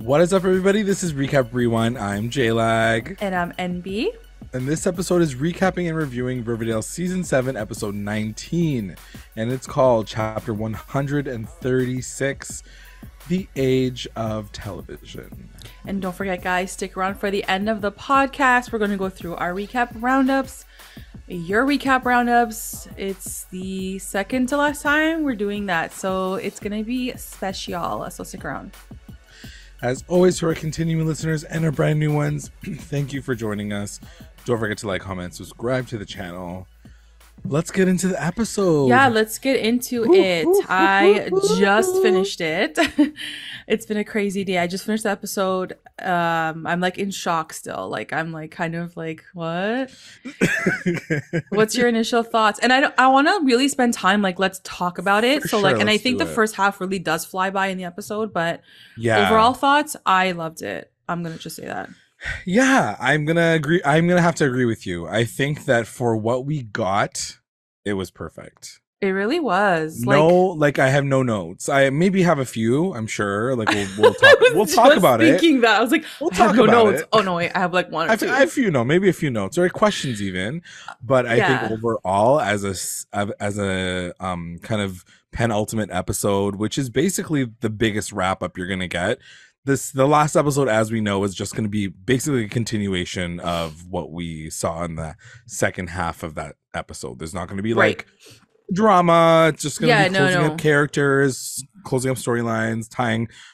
What is up, everybody? This is Recap Rewind. I'm JLag. And I'm NB. And this episode is recapping and reviewing Riverdale Season 7, Episode 19. And it's called Chapter 136, The Age of Television. And don't forget, guys, stick around for the end of the podcast. We're going to go through our recap roundups, your recap roundups. It's the second to last time we're doing that, so it's going to be special. So stick around. As always, to our continuing listeners and our brand new ones, thank you for joining us. Don't forget to like, comment, subscribe to the channel. Let's get into the episode. Yeah, let's get into it. I just finished it. It's been a crazy day. I just finished the episode. I'm like in shock still. Like I'm like kind of like, what? What's your initial thoughts? And I want to really spend time like let's talk about it. So like, and I think the first half really does fly by in the episode, but yeah, overall thoughts, I loved it. I'm gonna just say that. Yeah, I'm gonna agree. I'm gonna have to agree with you. I think that for what we got, it was perfect. It really was. Like I have no notes. I maybe have a few. I'm sure. Like we'll talk. We'll talk about it. Thinking that I was like, we'll talk about notes. Oh no, wait, I have like one or two. I have a few notes, maybe a few notes or questions even. But I think overall, as a kind of penultimate episode, which is basically the biggest wrap up you're gonna get. The last episode, as we know, is just going to be basically a continuation of what we saw in the second half of that episode. There's not going to be like drama. It's just going to be closing up characters, closing up storylines,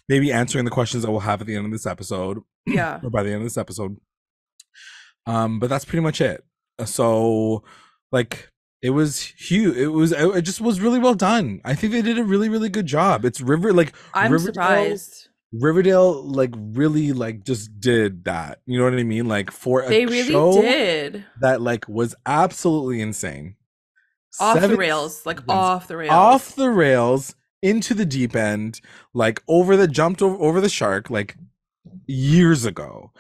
maybe answering the questions that we'll have at the end of this episode. Yeah. Or by the end of this episode. But that's pretty much it. So like it was huge. It just was really well done. I think they did a really, really good job. It's I'm Riverdale, surprised. Riverdale like really like just did that, you know what I mean, like for a they really show did that like was absolutely insane, off the rails into the deep end, like jumped over the shark like years ago.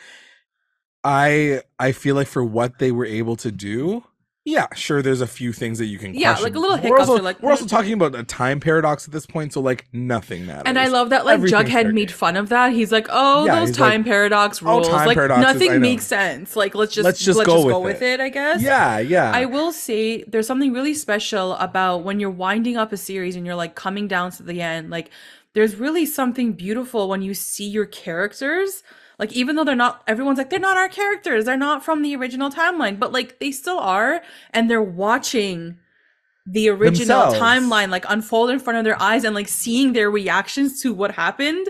I feel like for what they were able to do, yeah, sure, there's a few things that you can question. Like a little hiccups. We're also talking about a time paradox at this point, so like nothing matters. And I love that like Jughead made fun of that. He's like, those time paradox rules. Like nothing makes sense. Like let's just go with it, I guess. Yeah. I will say there's something really special about when you're winding up a series and you're like coming down to the end. Like there's really something beautiful when you see your characters. Like, even though everyone's like, they're not our characters. They're not from the original timeline. But, like, they still are. And they're watching the original timeline, like, unfold in front of their eyes. And, like, seeing their reactions to what happened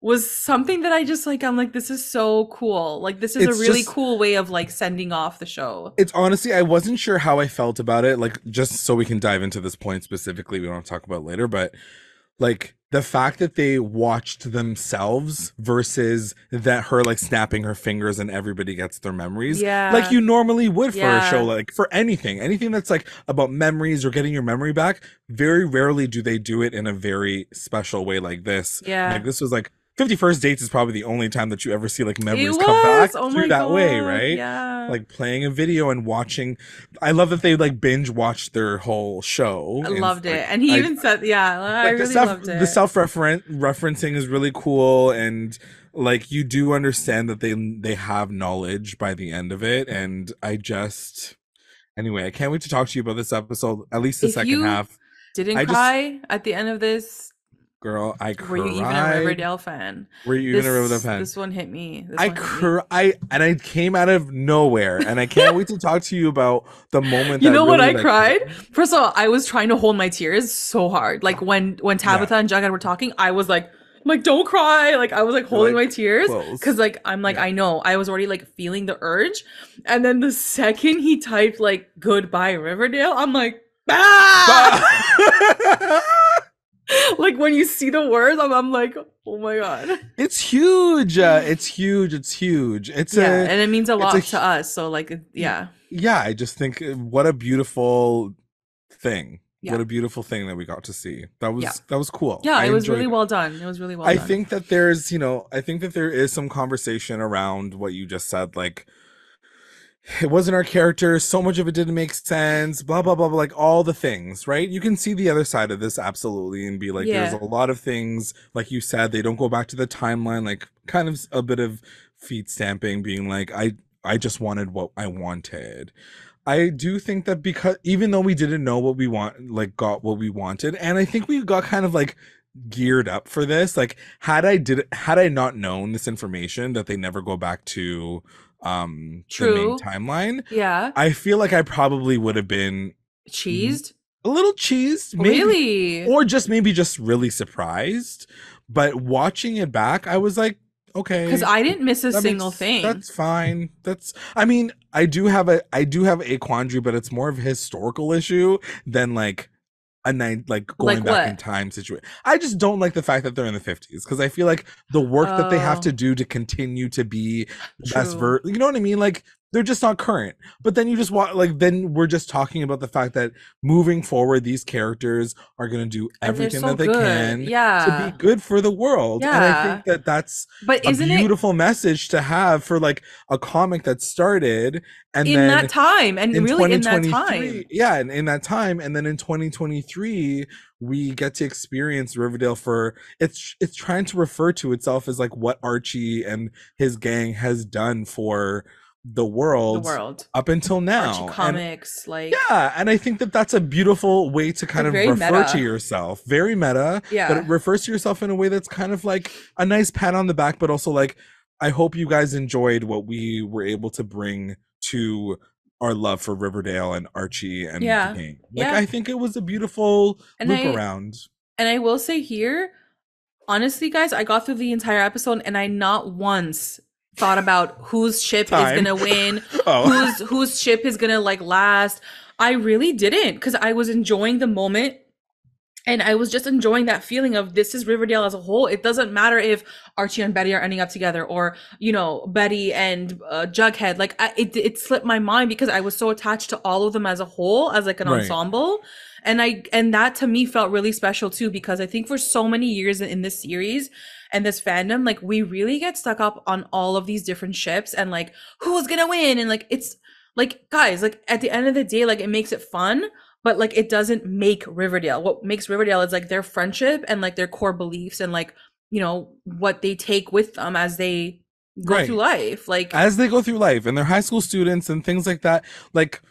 was something that I just, like, I'm like, this is so cool. Like, this is a really cool way of, like, sending off the show. It's honestly, I wasn't sure how I felt about it. Like, just so we can dive into this point specifically. We don't have to talk about it later. But, like, the fact that they watched themselves versus that her like snapping her fingers and everybody gets their memories like you normally would for a show, like for anything that's like about memories or getting your memory back. Very rarely do they do it in a very special way like this. Like this was like 51st Dates is probably the only time that you ever see like memories come back through that way, right? Like playing a video and watching. I love that they like binge watched their whole show. I loved it. And he even said, I really loved it. The self-referencing is really cool, and like you do understand that they have knowledge by the end of it. And I can't wait to talk to you about this episode, at least the second half. Didn't cry at the end of this? Girl, I cried. Were you even a Riverdale fan? This one hit me. I came out of nowhere, and I can't wait to talk to you about the moment. You know what I cried? First of all, I was trying to hold my tears so hard. Like when Tabitha and Jughead were talking, I was like, don't cry. Like I was like holding my tears because like I'm like I know I was already like feeling the urge, and then the second he typed like goodbye Riverdale, I'm like like when you see the words, I'm like, oh my god, it's huge. It's huge. And it means a lot to us. So like, I just think what a beautiful thing. What a beautiful thing that we got to see. That was cool. Yeah, it was really well done. I think that there is some conversation around what you just said, like it wasn't our character, so much of it didn't make sense, blah blah blah, like all the things, right? You can see the other side of this absolutely and be like, there's a lot of things, like you said, they don't go back to the timeline like kind of a bit of feet stamping, being like, I just wanted what I wanted. I do think that because even though we didn't know what we want, like got what we wanted, and I think we got kind of like geared up for this. Like had I not known this information that they never go back to the main True. timeline, Yeah. I feel like I probably would have been Cheesed? a little cheesed, maybe, Really? or just maybe just really surprised. But watching it back, I was like, okay, Because I didn't miss a that single makes thing. that's fine. That's I mean, I do have a quandary, but it's more of a historical issue than like a night like going Like back in what? time situation. I just don't like the fact that they're in the 50s because I feel like the work that they have to Oh, do to continue to be the best true. you know what I mean? Like they're just not current. But then you just want like then we're just talking about the fact that moving forward these characters are going to do And they're everything so that they good. can to be Yeah. good for the world. And I think Yeah. that that's But a isn't it beautiful message to have for like a comic that started and in that then time? And in really in that time. 2023, yeah, and in that time, and then in 2023 we get to experience Riverdale for it's trying to refer to itself as like what Archie and his gang has done for the The world world. up until Archie now. And comics, like yeah, and I think that that's a beautiful way to kind like of very refer to meta. yourself. Very meta, but it Yeah. refers to yourself in a way that's kind of like a nice pat on the back, but also like, I hope you guys enjoyed what we were able to bring to our love for Riverdale and Archie and the Yeah. gang. Like, Yeah. I think it was a beautiful And loop I around and I will say here, honestly, guys, I got through the entire episode and I not once thought about whose ship is time. gonna win, Oh, whose ship is gonna like last. I really didn't because I was enjoying the moment and I was just enjoying that feeling of this is Riverdale as a whole. It doesn't matter if Archie and Betty are ending up together or, you know, Betty and Jughead. Like, it slipped my mind because I was so attached to all of them as a whole, as like an right. ensemble. And that to me felt really special too, because I think for so many years in this series and this fandom, like we really get stuck up on all of these different ships and like who's gonna win. And like, it's like, guys, like at the end of the day, like it makes it fun, but like it doesn't make Riverdale. What makes Riverdale is like their friendship and like their core beliefs and like, you know, what they take with them as they go through Right. life. Like, As they go through life and they're high school students and things like that. Like,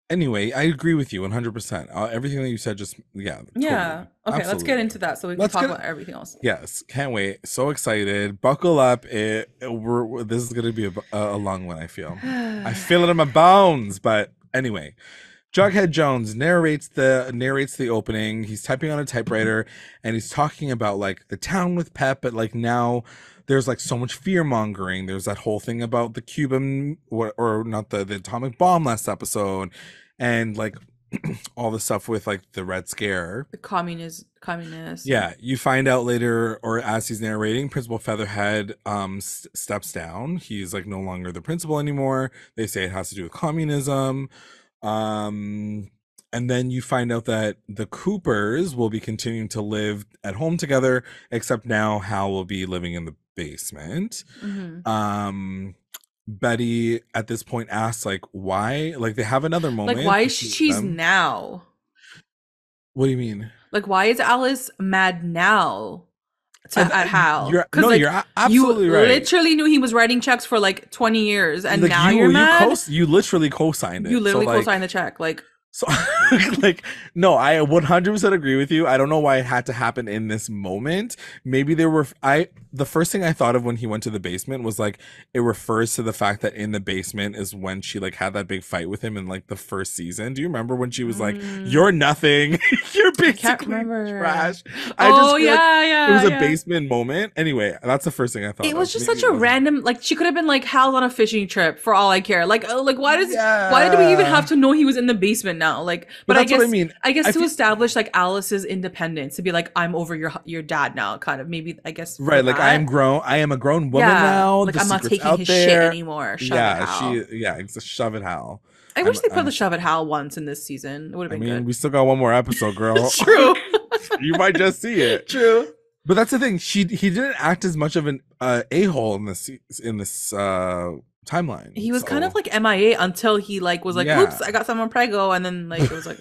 anyway, I agree with you 100%. Everything that you said just, yeah, yeah. totally. Okay, let's get Absolutely. into that so we can Let's talk get about everything else. Yes, can't wait. So excited. Buckle up. This is going to be a long one, I feel. I feel it in my bones, but anyway. Jughead Jones narrates the opening. He's typing on a typewriter and he's talking about like the town with Pep, but like now there's like so much fear mongering. There's that whole thing about the Cuban or not the atomic bomb last episode, and like all the stuff with like the Red Scare. The communist. Yeah, you find out later, or as he's narrating, Principal Featherhead steps down. He's like no longer the principal anymore. They say it has to do with communism. And then you find out that the Coopers will be continuing to live at home together, except now Hal will be living in the basement. Mm-hmm. Betty at this point asks like why, like they have another moment. Like, why is she cheese now? What do you mean? Like, why is Alice mad now at Hal? You're You absolutely right. literally knew he was writing checks for like 20 years, and like now you're mad. You literally co-signed it. You literally so, like, co-signed the check. Like, so like no, I 100% agree with you. I don't know why it had to happen in this moment. Maybe the first thing I thought of when he went to the basement was like it refers to the fact that in the basement is when she like had that big fight with him in like the first season. Do you remember when she was like, "You're nothing. You're basically trash." I just feel like it was a basement moment. Anyway, that's the first thing I thought. It was just such a random, like she could have been like Hal's on a fishing trip for all I care. Like why did we even have to know he was in the basement now? Like, but I that's guess what I mean. I guess to establish like Alice's independence, to be like, I'm over your dad now, kind of, maybe, I guess. Right, like I am a grown woman now. Like I'm not taking his there. shit anymore. Shove it, Hal. Shove it, Hal. I wish they put the shove it, Hal once in this season. It would have been good. We still got one more episode, girl. True. You might just see it. True. But that's the thing. He didn't act as much of an a-hole in this timeline. He was kind of like MIA until he like was like, "Oops, I got someone prego," and then like it was like.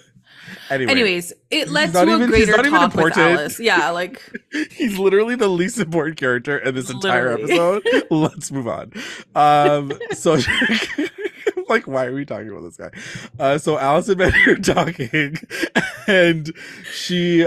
Anyway, Anyways, it he's led not to a even he's greater not even talk with important. Alice. Yeah, like He's literally the least important character in this entire literally. episode. Let's move on. So like, why are we talking about this guy? So Alice and Betty are talking, and she's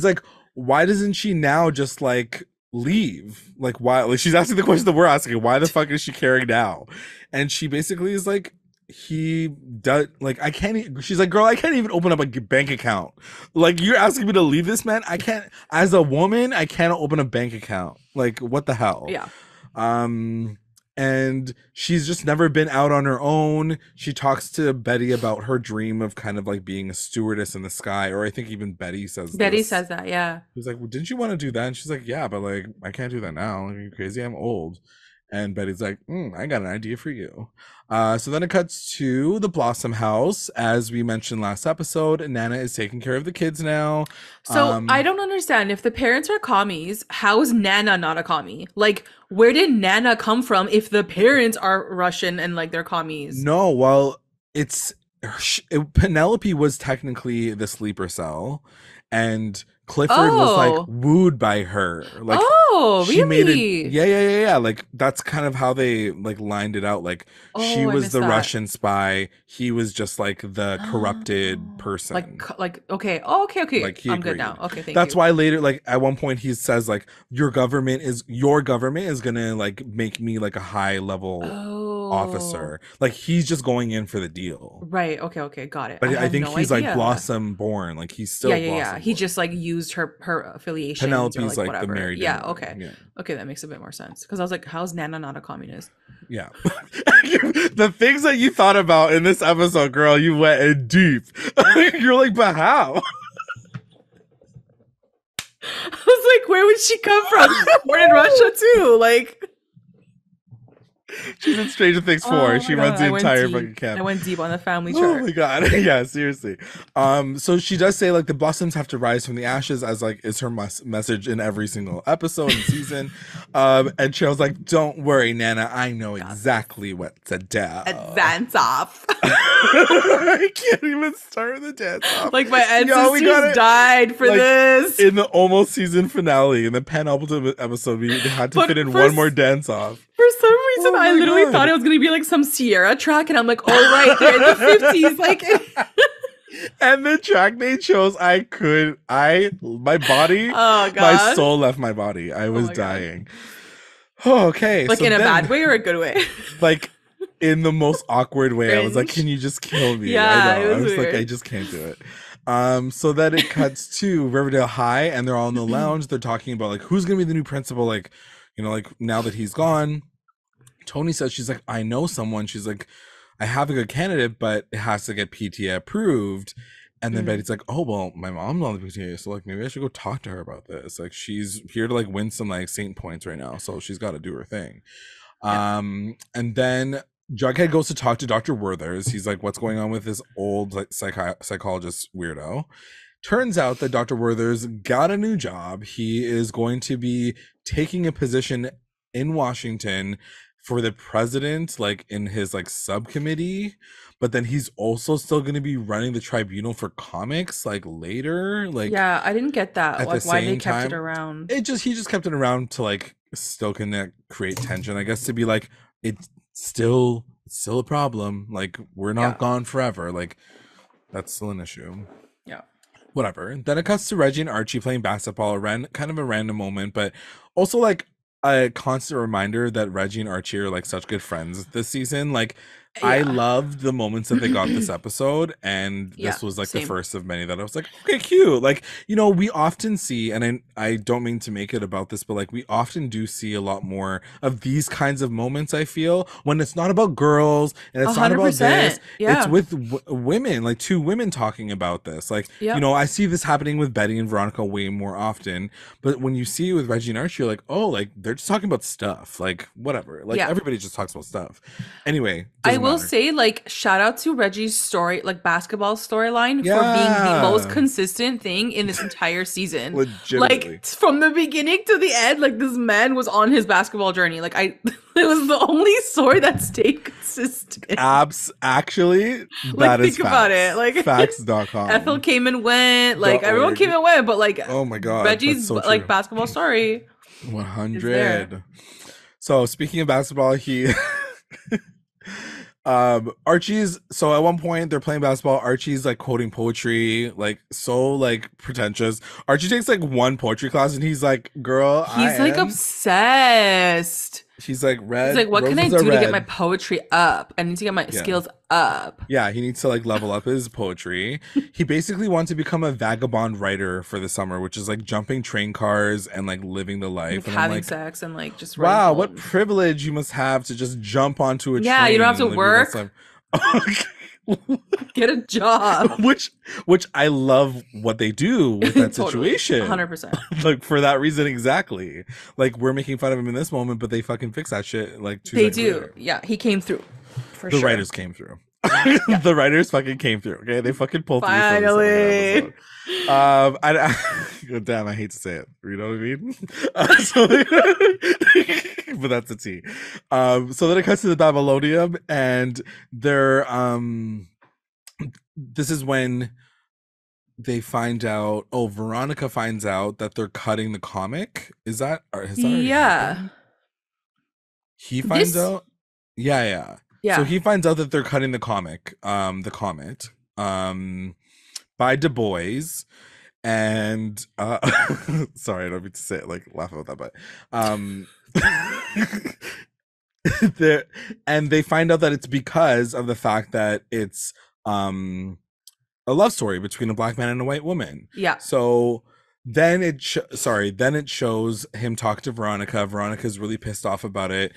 like, why doesn't she now just like leave? Like, why? Like, she's asking the question that we're asking. Why the fuck is she caring now? And she basically is like, he does, like, I can't she's like, girl, I can't even open up a bank account. Like, you're asking me to leave this man? I can't, as a woman, I can't open a bank account. Like, what the hell? Yeah. And she's just never been out on her own. She talks to Betty about her dream of kind of like being a stewardess in the sky, or I think even Betty says that, yeah. He's like, well, didn't you want to do that? And she's like, yeah, but like, I can't do that now. Like, are you crazy? I'm old. And Betty's like, I got an idea for you. So then it cuts to the Blossom house. As we mentioned last episode, Nana is taking care of the kids now. So I don't understand. If the parents are commies, how is Nana not a commie? Like, where did Nana come from if the parents are Russian and like they're commies? No, well, Penelope was technically the sleeper cell, and Clifford was like wooed by her. Like, she really? Made it. Yeah. Like, that's kind of how they like lined it out. Like, she was the Russian spy. He was just like the corrupted person. Like okay. Okay. Like, I'm good now. Okay, thank you. That's why later, like at one point, he says like, your government is gonna like make me like a high level officer. Like, he's just going in for the deal. Right. Okay. Got it. But I think he's like Blossom born. Like, he's still yeah. He just like used her affiliation. Penelope's like the married. Yeah. Okay. Yeah. Okay, that makes a bit more sense. Because I was like, how's Nana not a communist? Yeah. The things that you thought about in this episode, girl, you went in deep. You're like, but how? I was like, where would she come from? Born in Russia too. Like, she's in Stranger Things 4. She runs the entire fucking camp. I went deep on the family chart. Oh my god. Yeah, seriously. So she does say like the blossoms have to rise from the ashes, as like is her message in every single episode and season. And Cheryl's like, don't worry, Nana, I know exactly what to do. Dance off. I can't even start the dance off. Like, my ancestors died for this. In the almost season finale, in the penultimate episode, they had to fit in one more dance off. For some reason, I literally thought it was going to be like some Sierra track, and I'm like, oh, right, they're in the 50s. Like, and the track they chose, my body, my soul left my body. I was dying. Oh, okay. Like, so in a bad way or a good way? Like, in the most awkward way. Cringe. I was like, can you just kill me? Yeah, I know. I was like, I just can't do it. So then it cuts to Riverdale High, and they're all in the lounge. They're talking about like, who's going to be the new principal? Like, you know, like now that he's gone. Tony says, she's like, I know someone. She's like, I have a good candidate, but it has to get PTA approved. And then Betty's like, oh, well, my mom's on the PTA, so like maybe I should go talk to her about this. Like, she's here to like win some like Saint points right now, so she's got to do her thing. And then Jughead goes to talk to Dr. Werther's. He's like, what's going on with this old like psychologist weirdo? Turns out that Dr. Werther's got a new job. He is going to be taking a position in Washington for the president, like in his like subcommittee, but then he's also still going to be running the tribunal for comics like later. Like, yeah, I didn't get that. Like, why they kept it around. He just kept it around to like still create tension, I guess, to be like, it's still a problem. Like, we're not gone forever. Like, that's still an issue. Yeah. Whatever. Then it cuts to Reggie and Archie playing basketball, kind of a random moment, but also like a constant reminder that Reggie and Archie are like such good friends this season. Like, I loved the moments that they got this episode, and this was like the first of many that I was like, okay, cute. Like, you know, we often see, and I don't mean to make it about this, but like we often do see a lot more of these kinds of moments, I feel, when it's not about girls and it's 100%. Not about this. It's with women, like two women talking about this. Like, you know, I see this happening with Betty and Veronica way more often, but when you see it with Reggie and Archie, you're like, oh, like they're just talking about stuff, like whatever. Like everybody just talks about stuff. Anyway, I will matter. say, like, shout out to Reggie's story, like basketball storyline, for being the most Yeah. consistent thing in this entire season. Like, Legitimately. from the beginning to the end, like, this man was on his basketball journey. Like, it was the only story that stayed consistent. Actually, Like, that is think about it. facts. Like, Ethel Facts.com. came and went. The Like, everyone came org. and went. But, like, Oh my God. That's Reggie's, so like, true. basketball story is there. 100. So speaking of basketball, he Archie's, so at one point they're playing basketball. Archie's like quoting poetry, like so like pretentious. Archie takes like one poetry class and he's like, girl, He's, like, obsessed. she's like, He's like, red what can I roses are do to get my red. poetry up? I need to get my Yeah. skills up. Yeah, he needs to like level up his poetry. He basically wants to become a vagabond writer for the summer, which is like jumping train cars and like living the life. Like, And I'm having like, sex and, like, just wow, writing what poems. privilege you must have to just jump onto a Yeah, train you don't have to and live your best work. life. Get a job. which I love what they do with that Totally. situation. 100%. Like for that reason exactly. Like we're making fun of him in this moment, but they fucking fix that shit like 2 They seconds do. later. Yeah, he came through. For The sure. writers came through. The writers fucking came through. Okay, they fucking pulled through for this Finally. fucking episode. Damn, I hate to say it. You know what I mean? But that's the tea. So then it cuts to the Babylonium, and they're this is when they find out. Oh, Veronica finds out that they're cutting the comic. Is that has that already Yeah. happened? He finds This- out. Yeah. Yeah. So he finds out that they're cutting the comic, the comet, by Du Bois, and sorry, I don't mean to say it like laugh about that, but and they find out that it's because of the fact that it's a love story between a black man and a white woman. Yeah. So then it shows him talk to Veronica. Veronica's really pissed off about it.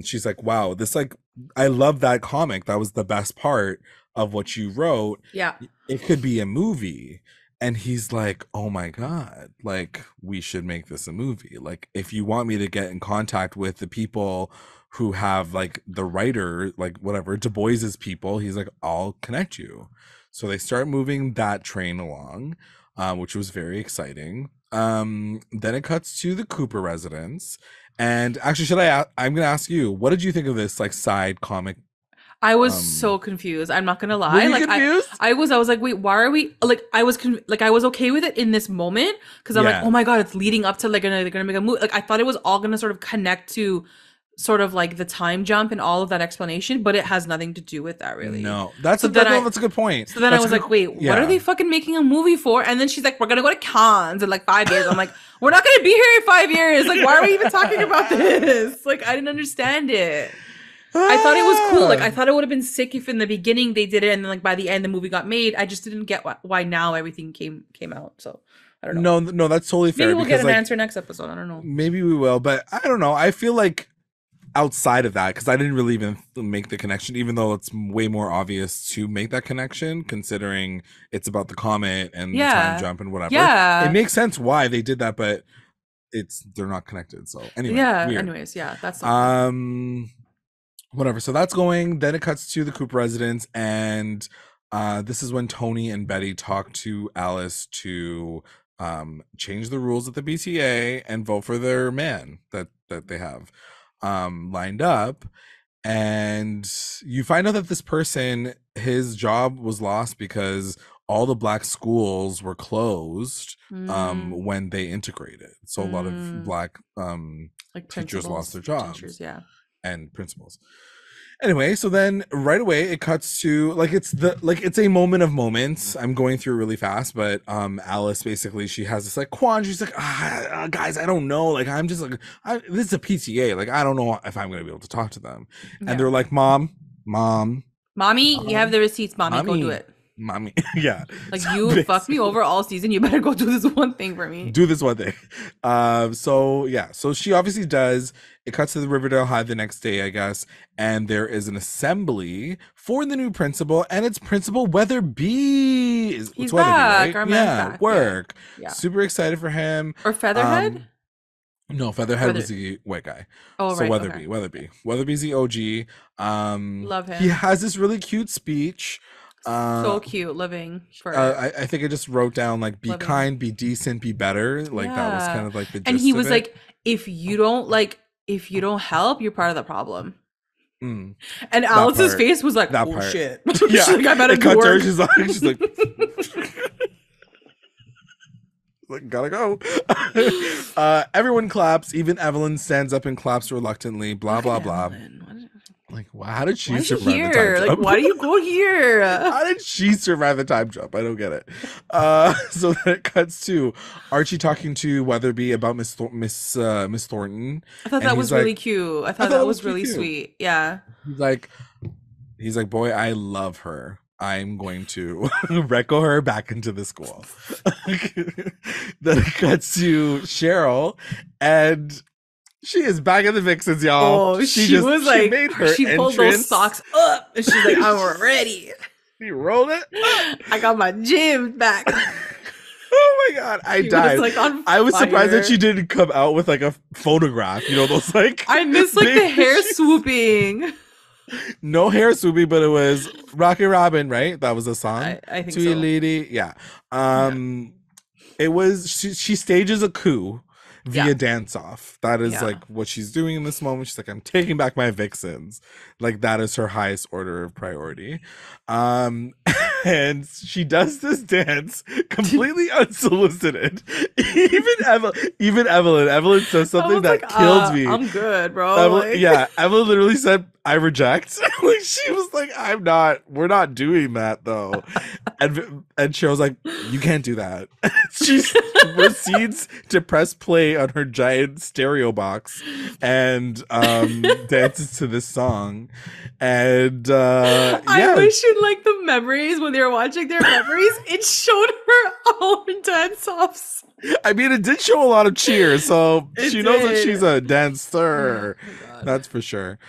She's like, wow, this like I love that comic. That was the best part of what you wrote. Yeah. It could be a movie. And he's like, oh my God, like we should make this a movie. Like if you want me to get in contact with the people who have like the writer, like whatever, Du Bois's people, he's like, I'll connect you. So they start moving that train along, which was very exciting. Then it cuts to the Cooper residence. And actually, I'm going to ask you, what did you think of this like side comic? I was so confused. I'm not gonna lie. Were you Like confused? I was like, wait, why are we like? I was I was okay with it in this moment because I'm Yeah. like, oh my God, it's leading up to like they're gonna make a movie. Like I thought it was all gonna sort of connect to sort of like the time jump and all of that explanation, but it has nothing to do with that really. No, that's So a, then that's a good point. So then That's I was a good- like, wait, yeah. what are they fucking making a movie for? And then she's like, we're gonna go to Cannes in like 5 years. I'm like, we're not gonna be here in 5 years. Like, why are we even talking about this? Like, I didn't understand it. I thought it was cool. Like, I thought it would have been sick if in the beginning they did it and then like by the end the movie got made. I just didn't get why now everything came out. So I don't know. No, that's totally fair. Maybe we'll get an like, answer next episode. I don't know. Maybe we will, but I don't know. I feel like outside of that, because I didn't really even make the connection, even though it's way more obvious to make that connection, considering it's about the comet and the time jump and whatever. Yeah. It makes sense why they did that, but they're not connected. So anyway. Yeah. Weird. Anyways, yeah, that's whatever. So that's going. Then it cuts to the Coop residence, and this is when Tony and Betty talk to Alice to change the rules at the BTA and vote for their man that they have lined up. And you find out that this person, his job was lost because all the black schools were closed when they integrated. So a lot of black like teachers lost their jobs. Teachers, yeah. And principals. Anyway, so then right away it cuts to like it's a moment of moments. I'm going through really fast, but Alice basically, she has this like quandary. She's like, guys, I don't know. Like I'm just like this is a PTA. Like I don't know if I'm gonna be able to talk to them. Yeah. And they're like, Mommy, you have the receipts, Mommy, go do it. Mommy, yeah. Like So you fucked me over all season. You better go do this one thing for me. Do this one thing. So she obviously does. It cuts to the Riverdale High the next day, I guess, and there is an assembly for the new principal, and it's Principal Weatherby. He's back. Our man's back. Work. Yeah. Super excited for him. Or Featherhead. No, Featherhead was Whether the white guy. Oh So right, okay. Weatherby's the OG. Love He him. has this really cute speech. So Uh, cute, living for it. I think I just wrote down like be Living. kind, be decent, be better. Like that was kind Yeah. of like the And he gist of was it. like, if you don't help, you're part of the problem. Mm, And that Alice's part. face was like, That oh part. shit. She's Yeah. like, I better It do cut to her. work. She's like, like gotta go. Everyone claps. Even Evelyn stands up and claps reluctantly. Blah Look at blah blah. Evelyn. Like, wow, how did Why she is she survive the time here? Like, jump? why do you go here? How did she survive the time jump? I don't get it. So then it cuts to Archie talking to Weatherby about Miss Thornton, I thought and that he's was really like, cute. I I thought thought that it was was pretty really cute. sweet. Yeah. He's like, boy, I love her. I'm going to reco her back into the school. Then it cuts to Cheryl, and she is back in the Vixens, y'all. Oh, she was like, made her she pulled those entrance. socks up and she's like, I'm ready. She rolled it. I got my gym back. Oh my god, I She was, died. like, on I was surprised that fire. she didn't come out with like a photograph. You know those like I miss like big the hair shoes. swooping. No hair swoopy, but it was Rocky Robin, right? That was a song. I think Sweet so. lady, yeah. Yeah. It was she stages a coup via Yeah. dance off. That is Yeah. like what she's doing in this moment. She's like, I'm taking back my vixens. Like that is her highest order of priority. Um and she does this dance completely unsolicited. Evelyn says I something was like, that killed me. I'm good, bro. Like, Yeah, Evelyn literally said, I reject. Like she was like, we're not doing that though. And Cheryl's like, you can't do that. She proceeds to press play on her giant stereo box and dances to this song. And I wish in like the memories when they were watching their memories, it showed her all her dance offs. I mean, it did show a lot of cheers, so It she knows that did. she's a dancer. Oh my God. That's for sure.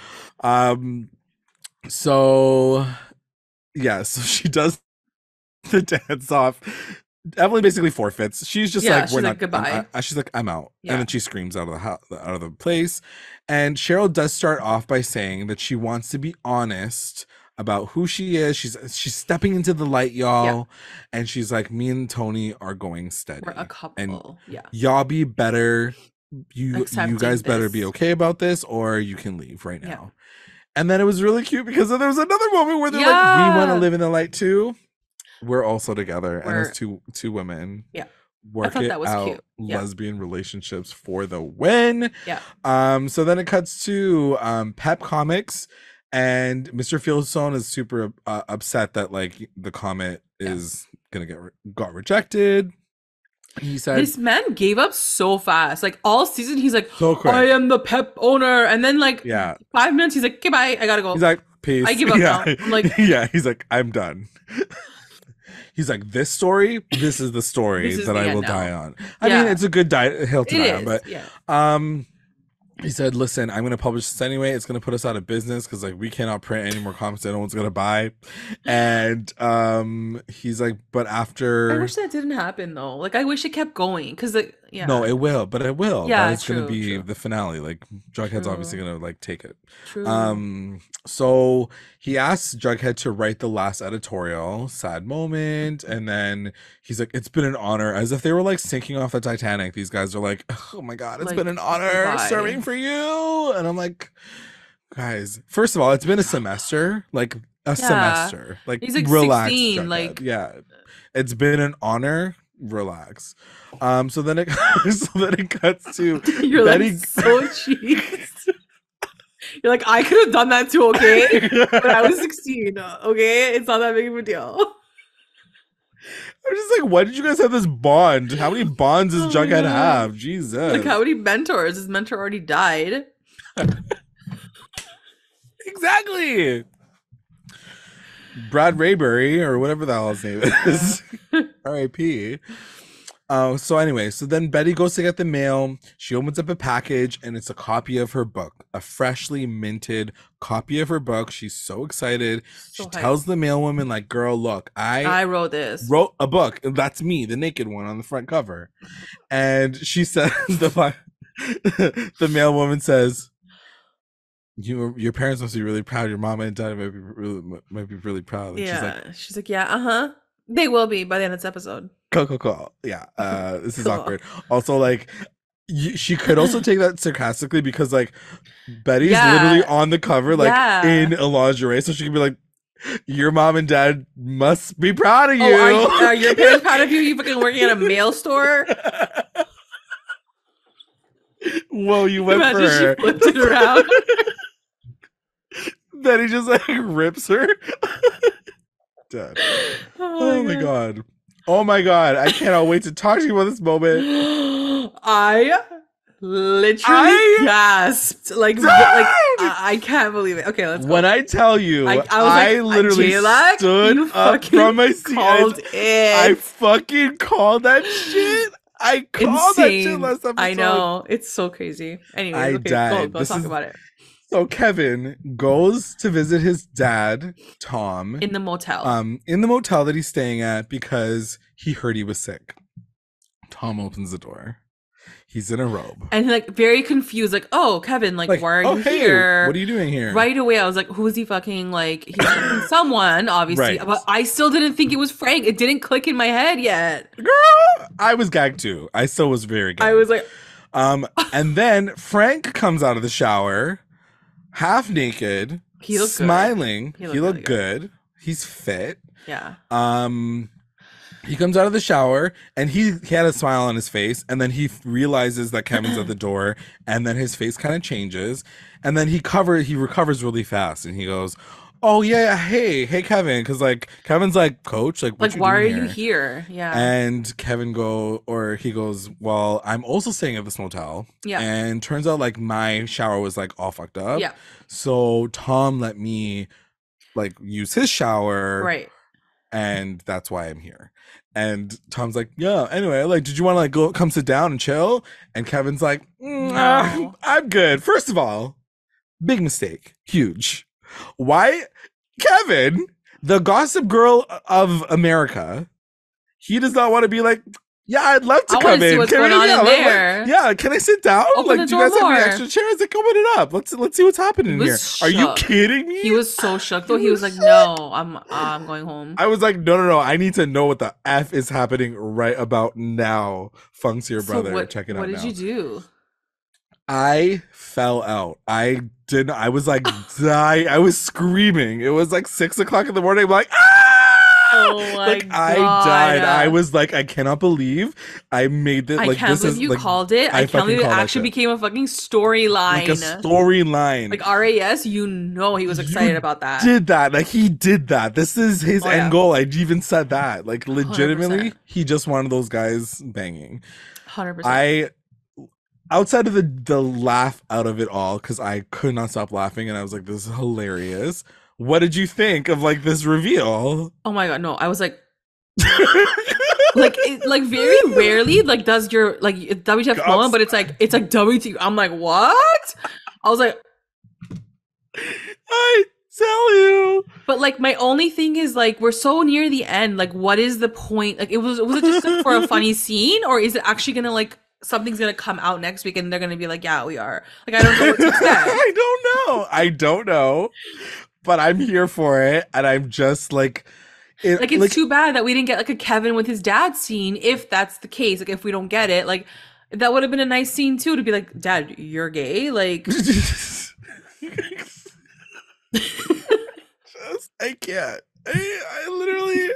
So yeah, so she does the dance off. Evelyn basically forfeits. She's just Yeah, like, she's we're like, not. goodbye. She's like, I'm out, Yeah. and then she screams out of the house, out of the place. And Cheryl does start off by saying that she wants to be honest about who she is. She's stepping into the light, y'all, Yeah. and she's like, me and Tony are going steady. We're a couple. And yeah. y'all be better. You Accepting guys better be this. okay about this, or you can leave right now. Yeah. And then it was really cute because then there was another moment where they're like, Yeah. we want to live in the light too. We're also together, and We're- as two women, Yeah. work thought it that was out. cute. Yeah. Lesbian relationships for the win. Yeah. So then it cuts to Pep Comics, and Mr. Fieldstone is super upset that like the comet is gonna got rejected. He said, This man gave up so fast. Like all season, he's like, so quick. I am the Pep owner. And then like Yeah. 5 minutes, he's like, okay, bye. I gotta go. He's like, peace. I give up yeah. now. I'm like, yeah. He's like, I'm done. He's like, this is the story This is that the I end will now. die on. I Yeah. mean, it's a good hill to It die on, is, but yeah. he said, listen, I'm going to publish this anyway. It's going to put us out of business because like we cannot print any more comics that no one's going to buy. And he's like, but after... I wish that didn't happen though. Like I wish it kept going because yeah. No, it will, but it will. Yeah, That is going to true, be true. the finale. Like Jughead's True. obviously going to like take it. True. So he asks Jughead to write the last editorial, sad moment, and then he's like, it's been an honor, as if they were like sinking off the Titanic. These guys are like, oh my god, it's Like, been an honor goodbye. serving for you. And I'm like, guys, first of all, it's been a semester. Like a semester. Like He's like relax, 16, Jughead. like- yeah. It's been an honor. Relax. So then it cuts to You're Betty. like so cheeks. You're like, I could have done that too, okay? But I was 16, okay? It's not that big of a deal. I'm just like, why did you guys have this bond? How many bonds does Oh my Jughead God. have? Jesus. Like, how many mentors? His mentor already died. Exactly. Brad Rayberry or whatever the hell his name is. R.I.P. So anyway, so then Betty goes to get the mail. She opens up a package and it's a copy of her book, a freshly minted copy of her book. She's so excited. So She hyped. tells the mailwoman, like, girl, look, I wrote this. wrote a book. And that's me, the naked one on the front cover. And she says The male woman says, your parents must be really proud. Your mom and dad might be really proud. And Yeah. She's like, yeah, uh-huh. They will be by the end of this episode. cool. Yeah. This is Cool. awkward. Also, like, she could also take that sarcastically because, like, Betty's literally on the cover, like, in a lingerie. So she could be like, your mom and dad must be proud of you. Oh, are your parents proud of you? You fucking working at a mail store? Whoa, you went for her. She flipped it around. Then he just like rips her. Dead. Oh my god. Oh my god. I cannot wait to talk to you about this moment. I literally gasped. I can't believe it. Okay, let's go. When I tell you, I literally stood up from my seat. I fucking called that shit. I called that shit last episode. I know. It's so crazy. Anyway, I died. Go talk about it. So Kevin goes to visit his dad, Tom, in the motel. In the motel that he's staying at because he heard he was sick. Tom opens the door. He's in a robe. And like very confused, like, oh, Kevin, like why are you here? What are you doing here? Right away, I was like, who is he fucking? Like, he's fucking someone, obviously. Right. But I still didn't think it was Frank. It didn't click in my head yet. Girl, I was gagged too. I still was very gagged. I was like... And then Frank comes out of the shower, half naked, smiling. He looked good. He's fit. Yeah. He comes out of the shower and he had a smile on his face, and then he realizes that Kevin's at the door, and then his face kind of changes, and then he recovers really fast, and he goes, oh yeah, hey Kevin, because like Kevin's like, coach, like what why are you here? Yeah. And Kevin he goes, well, I'm also staying at this motel. Yeah. And turns out like my shower was like all fucked up. Yeah. So Tom let me like use his shower. Right. And that's why I'm here. And Tom's like, yeah, anyway, like, did you want to like come sit down and chill? And Kevin's like, no. I'm good. First of all, big mistake. Huge. Why? Kevin, the gossip girl of America, he does not want to be like, yeah, I'd love to come in. See what's going on in there. Can I sit down? Open like, do you guys have any extra chairs? Like, open it up. Let's see what's happening here. Shook. Are you kidding me? He was so shook though. He was like, no, I'm going home. I was like, no. I need to know what the F is happening right about now. Funk's your brother. Check it out. What did you do? I fell out. I was like, die. I was screaming. It was like 6 o'clock in the morning. I'm like, ah! Oh my God. I died. I was like, I cannot believe I made this. I can't believe you called it. I can't believe it actually became a fucking storyline. Like a storyline. Like RAS, he was excited about that. Did that. Like he did that. This is his end goal. I even said that. Like legitimately, 100%. He just wanted those guys banging. 100%. Outside of the laugh out of it all, because I could not stop laughing and I was like, this is hilarious. What did you think of like this reveal? Oh my God, no. I was like like very rarely like does your like WTF moment, but it's like WTF. I'm like, what? I was like, I tell you. But like my only thing is like we're so near the end. Like, what is the point? Like, was it just like, for a funny scene, or is it actually gonna like something's gonna come out next week and they're gonna be like, yeah, we are. Like, I don't know what to expect. I don't know. But I'm here for it, and I'm just like, it's too bad that we didn't get like a Kevin with his dad scene. If that's the case, like if we don't get it, like that would have been a nice scene too, to be like, Dad, you're gay, like. I can't. I literally.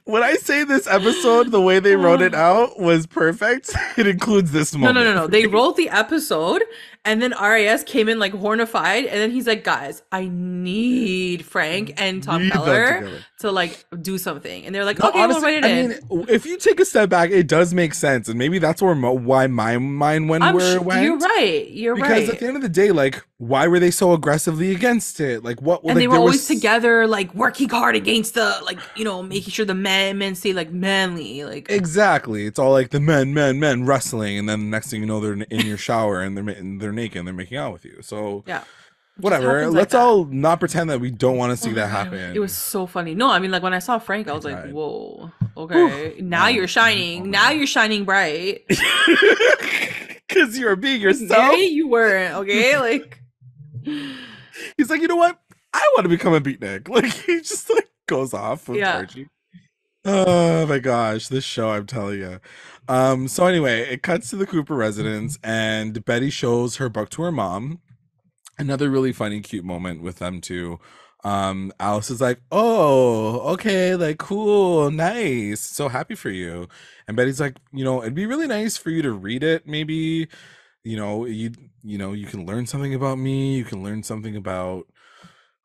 When I say this episode, the way they wrote it out was perfect. It includes this moment. No. They wrote the episode, and then RAS came in like hornified, and then he's like, guys, I need Frank and Tom Keller to like do something. And they're like, okay, honestly, we'll write it in. I mean, if you take a step back, it does make sense. And maybe that's why my mind went where it went. You're right. Because at the end of the day, like, why were they so aggressively against it? Like, what? And like, they were always together, like working hard against the, like, you know, making sure the men stay like manly. Like, exactly. It's all like the men wrestling, and then the next thing you know, they're in your shower and they're naked and they're making out with you. So yeah, whatever. Let's all not pretend that we don't want to see that happen. It was so funny. No, I mean, like when I saw Frank, I was like, whoa, okay. Now you're shining. Now you're shining bright. Because because you were being yourself. Gary, you weren't, okay? Like, he's like, you know what? I want to become a beatnik. Like, he just like goes off with yeah. Archie. Oh my gosh, this show, I'm telling you. So anyway, it cuts to the Cooper residence, and Betty shows her book to her mom. Another really funny, cute moment with them too. Alice is like, "Oh, okay, like cool, nice, so happy for you." And Betty's like, "You know, it'd be really nice for you to read it. Maybe, you can learn something about me. You can learn something about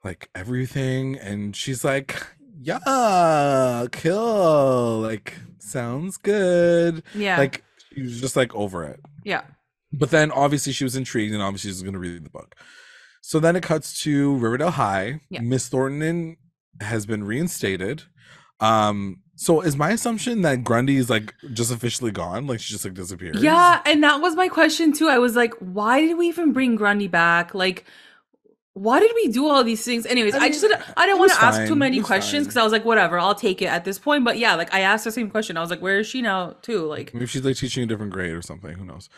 like everything." And she's like, "Yeah, cool. Like, sounds good." Yeah. Like, she was just like over it. Yeah. But then obviously she was intrigued, and obviously she's going to read the book. So then it cuts to Riverdale High. Yeah. Miss Thornton has been reinstated. So is my assumption that Grundy is like just officially gone? Like, she just like disappears? Yeah, and that was my question too. I was like, why did we even bring Grundy back? Like, why did we do all these things? Anyways, I didn't want to ask too many questions because I was like, whatever, I'll take it at this point. But yeah, like I asked the same question. I was like, where is she now too? Like, maybe she's like teaching a different grade or something. Who knows?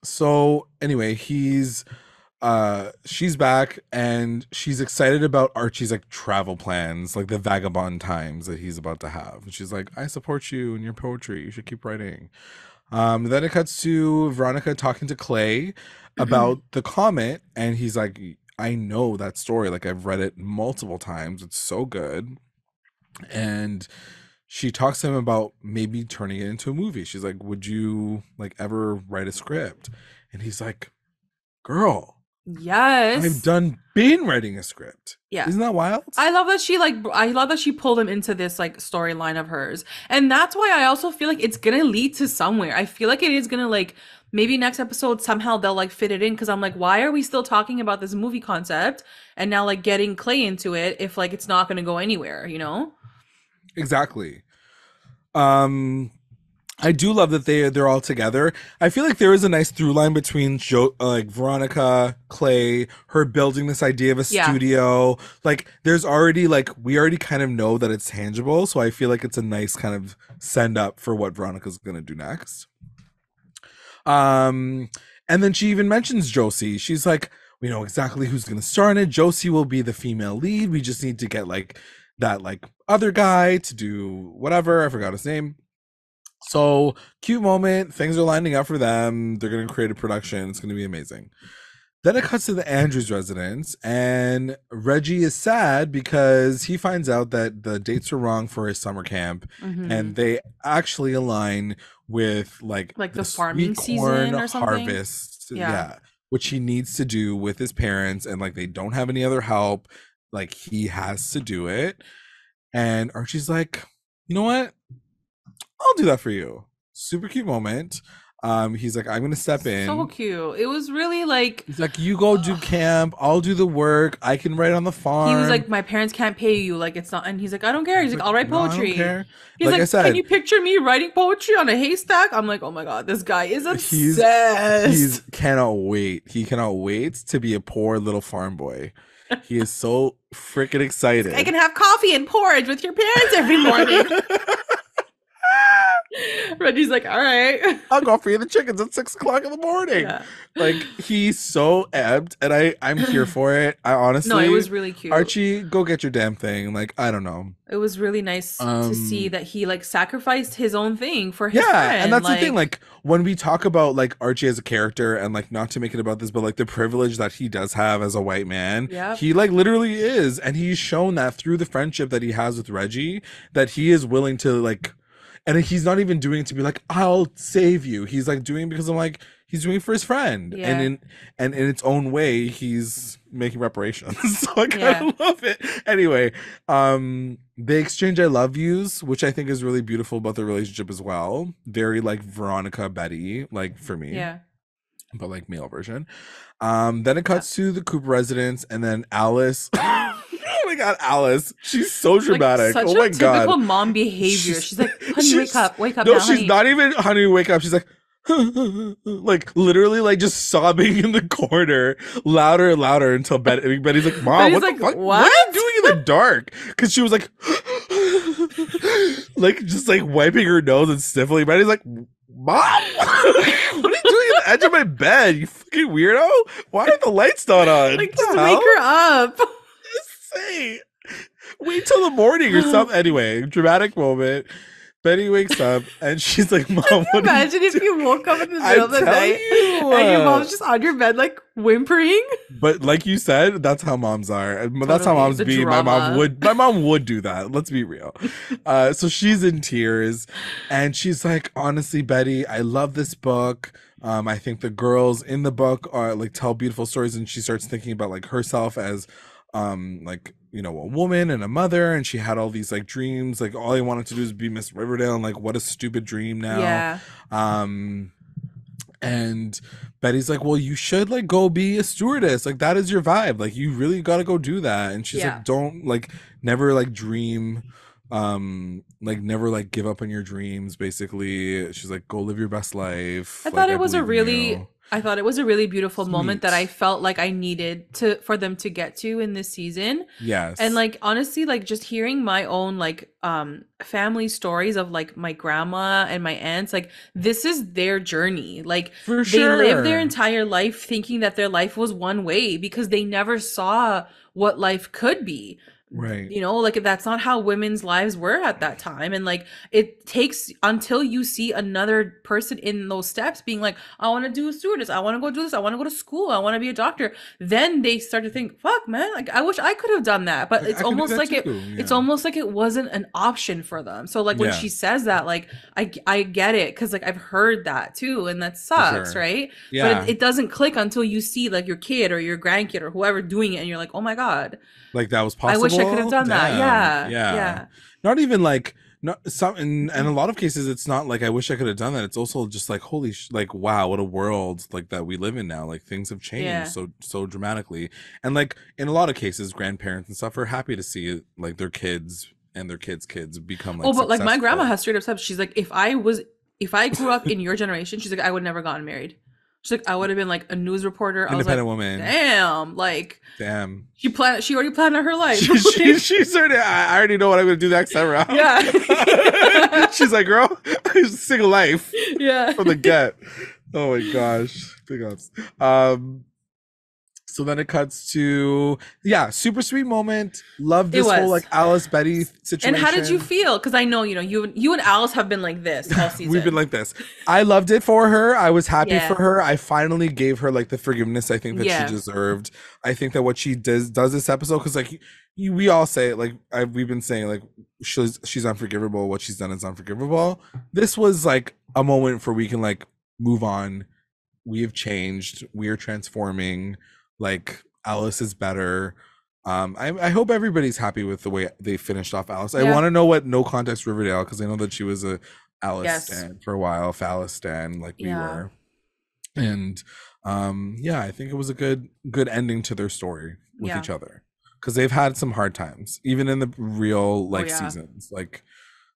So anyway, she's back, and she's excited about Archie's like travel plans, like the vagabond times that he's about to have. And she's like, I support you in your poetry. You should keep writing. Then it cuts to Veronica talking to Clay about the comet, and he's like, I know that story. Like, I've read it multiple times. It's so good. And she talks to him about maybe turning it into a movie. She's like, would you like ever write a script? And he's like, girl, yes, I've been writing a script. Yeah. Isn't that wild? I love that she pulled him into this like storyline of hers. And that's why I also feel like it's gonna lead to somewhere. I feel like it is gonna like maybe next episode somehow they'll like fit it in, because I'm like, why are we still talking about this movie concept and now like getting Clay into it if like it's not gonna go anywhere, you know? Exactly. I do love that they're all together. I feel like there is a nice through line between like Veronica, Clay, her building this idea of a studio. Like, there's already like, we already kind of know that it's tangible, so I feel like it's a nice kind of send up for what Veronica's gonna do next. And then she even mentions Josie. She's like, we know exactly who's gonna star in it. Josie will be the female lead. We just need to get like that like other guy to do whatever. I forgot his name. So cute moment. Things are lining up for them. They're going to create a production. It's going to be amazing. Then it cuts to the Andrews residence, and Reggie is sad because he finds out that the dates are wrong for his summer camp, and they actually align with like the farming season or something. Harvest, which he needs to do with his parents, and like they don't have any other help. Like, he has to do it, and Archie's like, you know what? I'll do that for you. Super cute moment. He's like, I'm gonna step in. So cute. It was really like, he's like, you go do camp, I'll do the work, I can write on the farm. He was like, my parents can't pay you, like it's not. And he's like, I don't care. He's like, I'll write poetry. No, I don't care. He's like, I said, can you picture me writing poetry on a haystack? I'm like, oh my god, this guy is obsessed. He cannot wait to be a poor little farm boy. He is so freaking excited. I can have coffee and porridge with your parents every morning. Reggie's like, all right, I'll go feed the chickens at 6 o'clock in the morning. Yeah. Like, he's so ebbed, and I'm here for it. I honestly, no, it was really cute. Archie, go get your damn thing. Like, I don't know. It was really nice to see that he like sacrificed his own thing for his friend. And that's the thing. Like, when we talk about like Archie as a character, and like, not to make it about this, but like the privilege that he does have as a white man, he like literally is, and he's shown that through the friendship that he has with Reggie, that he is willing to like. And he's not even doing it to be like, I'll save you. He's like doing it because I'm like, he's doing it for his friend. Yeah. And in its own way, he's making reparations. So I kind of love it. Anyway, they exchange I love yous, which I think is really beautiful about their relationship as well. Very like Veronica, Betty, like for me. Yeah. But like male version. Then it cuts to the Cooper residence, and then Alice. Oh my god, Alice. She's so dramatic. Like, oh my god. Typical mom behavior. She's like, honey, wake up. Wake up no, now, she's honey. not even honey, wake up. She's like like literally like just sobbing in the corner, louder and louder, until Betty's like, Mom, what the fuck? What are you doing in the dark? Because she was like like just like wiping her nose and sniffling. Betty's like, Mom, what are you edge of my bed, you fucking weirdo. Why are the lights not on? Like, just wake her up. Say, wait till the morning or something. Anyway, dramatic moment. Betty wakes up and she's like, "Mom, what Imagine if you woke up in the middle of the night and your mom's just on your bed, like whimpering." But like you said, that's how moms are. That's how moms be. Drama. My mom would do that. Let's be real. So she's in tears and she's like, "Honestly, Betty, I love this book. I think the girls in the book are like tell beautiful stories." And she starts thinking about like herself as like, you know, a woman and a mother, and she had all these like dreams, like all I wanted to do is be Miss Riverdale, and like what a stupid dream now. Yeah. And Betty's like, well, you should like go be a stewardess, like that is your vibe, like you really got to go do that. And she's like, don't like never like dream, like never like give up on your dreams, basically. She's like, go live your best life. I thought it was a really beautiful moment that I felt like I needed for them to get to in this season. Yes. And like honestly, like just hearing my own like family stories of like my grandma and my aunts, like this is their journey. Like For sure. They lived their entire life thinking that their life was one way because they never saw what life could be. Right. You know, like that's not how women's lives were at that time. And like it takes until you see another person in those steps being like, I want to do a stewardess, I want to go do this, I want to go to school, I want to be a doctor. Then they start to think, fuck man, like I wish I could have done that. But it's almost like it's almost like it wasn't an option for them. So like when she says that, like I get it, because like I've heard that too, and that sucks, right? Yeah. But it doesn't click until you see like your kid or your grandkid or whoever doing it, and you're like, oh my God. Like that was possible. I wish I could have done that. Yeah. Not even like in a lot of cases it's not like I wish I could have done that. It's also just like holy like wow, what a world like that we live in now. Like things have changed so dramatically. And like in a lot of cases grandparents and stuff are happy to see like their kids and their kids become like but like my grandma has straight up said, she's like, if I grew up in your generation, she's like, I would never gotten married. She's like, I would have been like a news reporter. Independent woman. Damn. She already planned out her life. She's already. I already know what I'm gonna do next time around. Yeah. She's like, girl, single life. Yeah. From the get. Oh my gosh. Big ups. So then it cuts to super sweet moment. Love this whole like Alice Betty situation. And how did you feel? Because I know you and Alice have been like this all season. We've been like this. I loved it for her. I was happy for her. I finally gave her like the forgiveness I think that she deserved. I think that what she does this episode, because like we all say it, like we've been saying like she's unforgivable. What she's done is unforgivable. This was like a moment where we can like move on. We have changed. We are transforming. Like Alice is better. I hope everybody's happy with the way they finished off Alice. I want to know what No Context Riverdale, because I know that she was a Alice stan for a while, Alice stan like we were. And I think it was a good ending to their story with each other, because they've had some hard times even in the real seasons. Like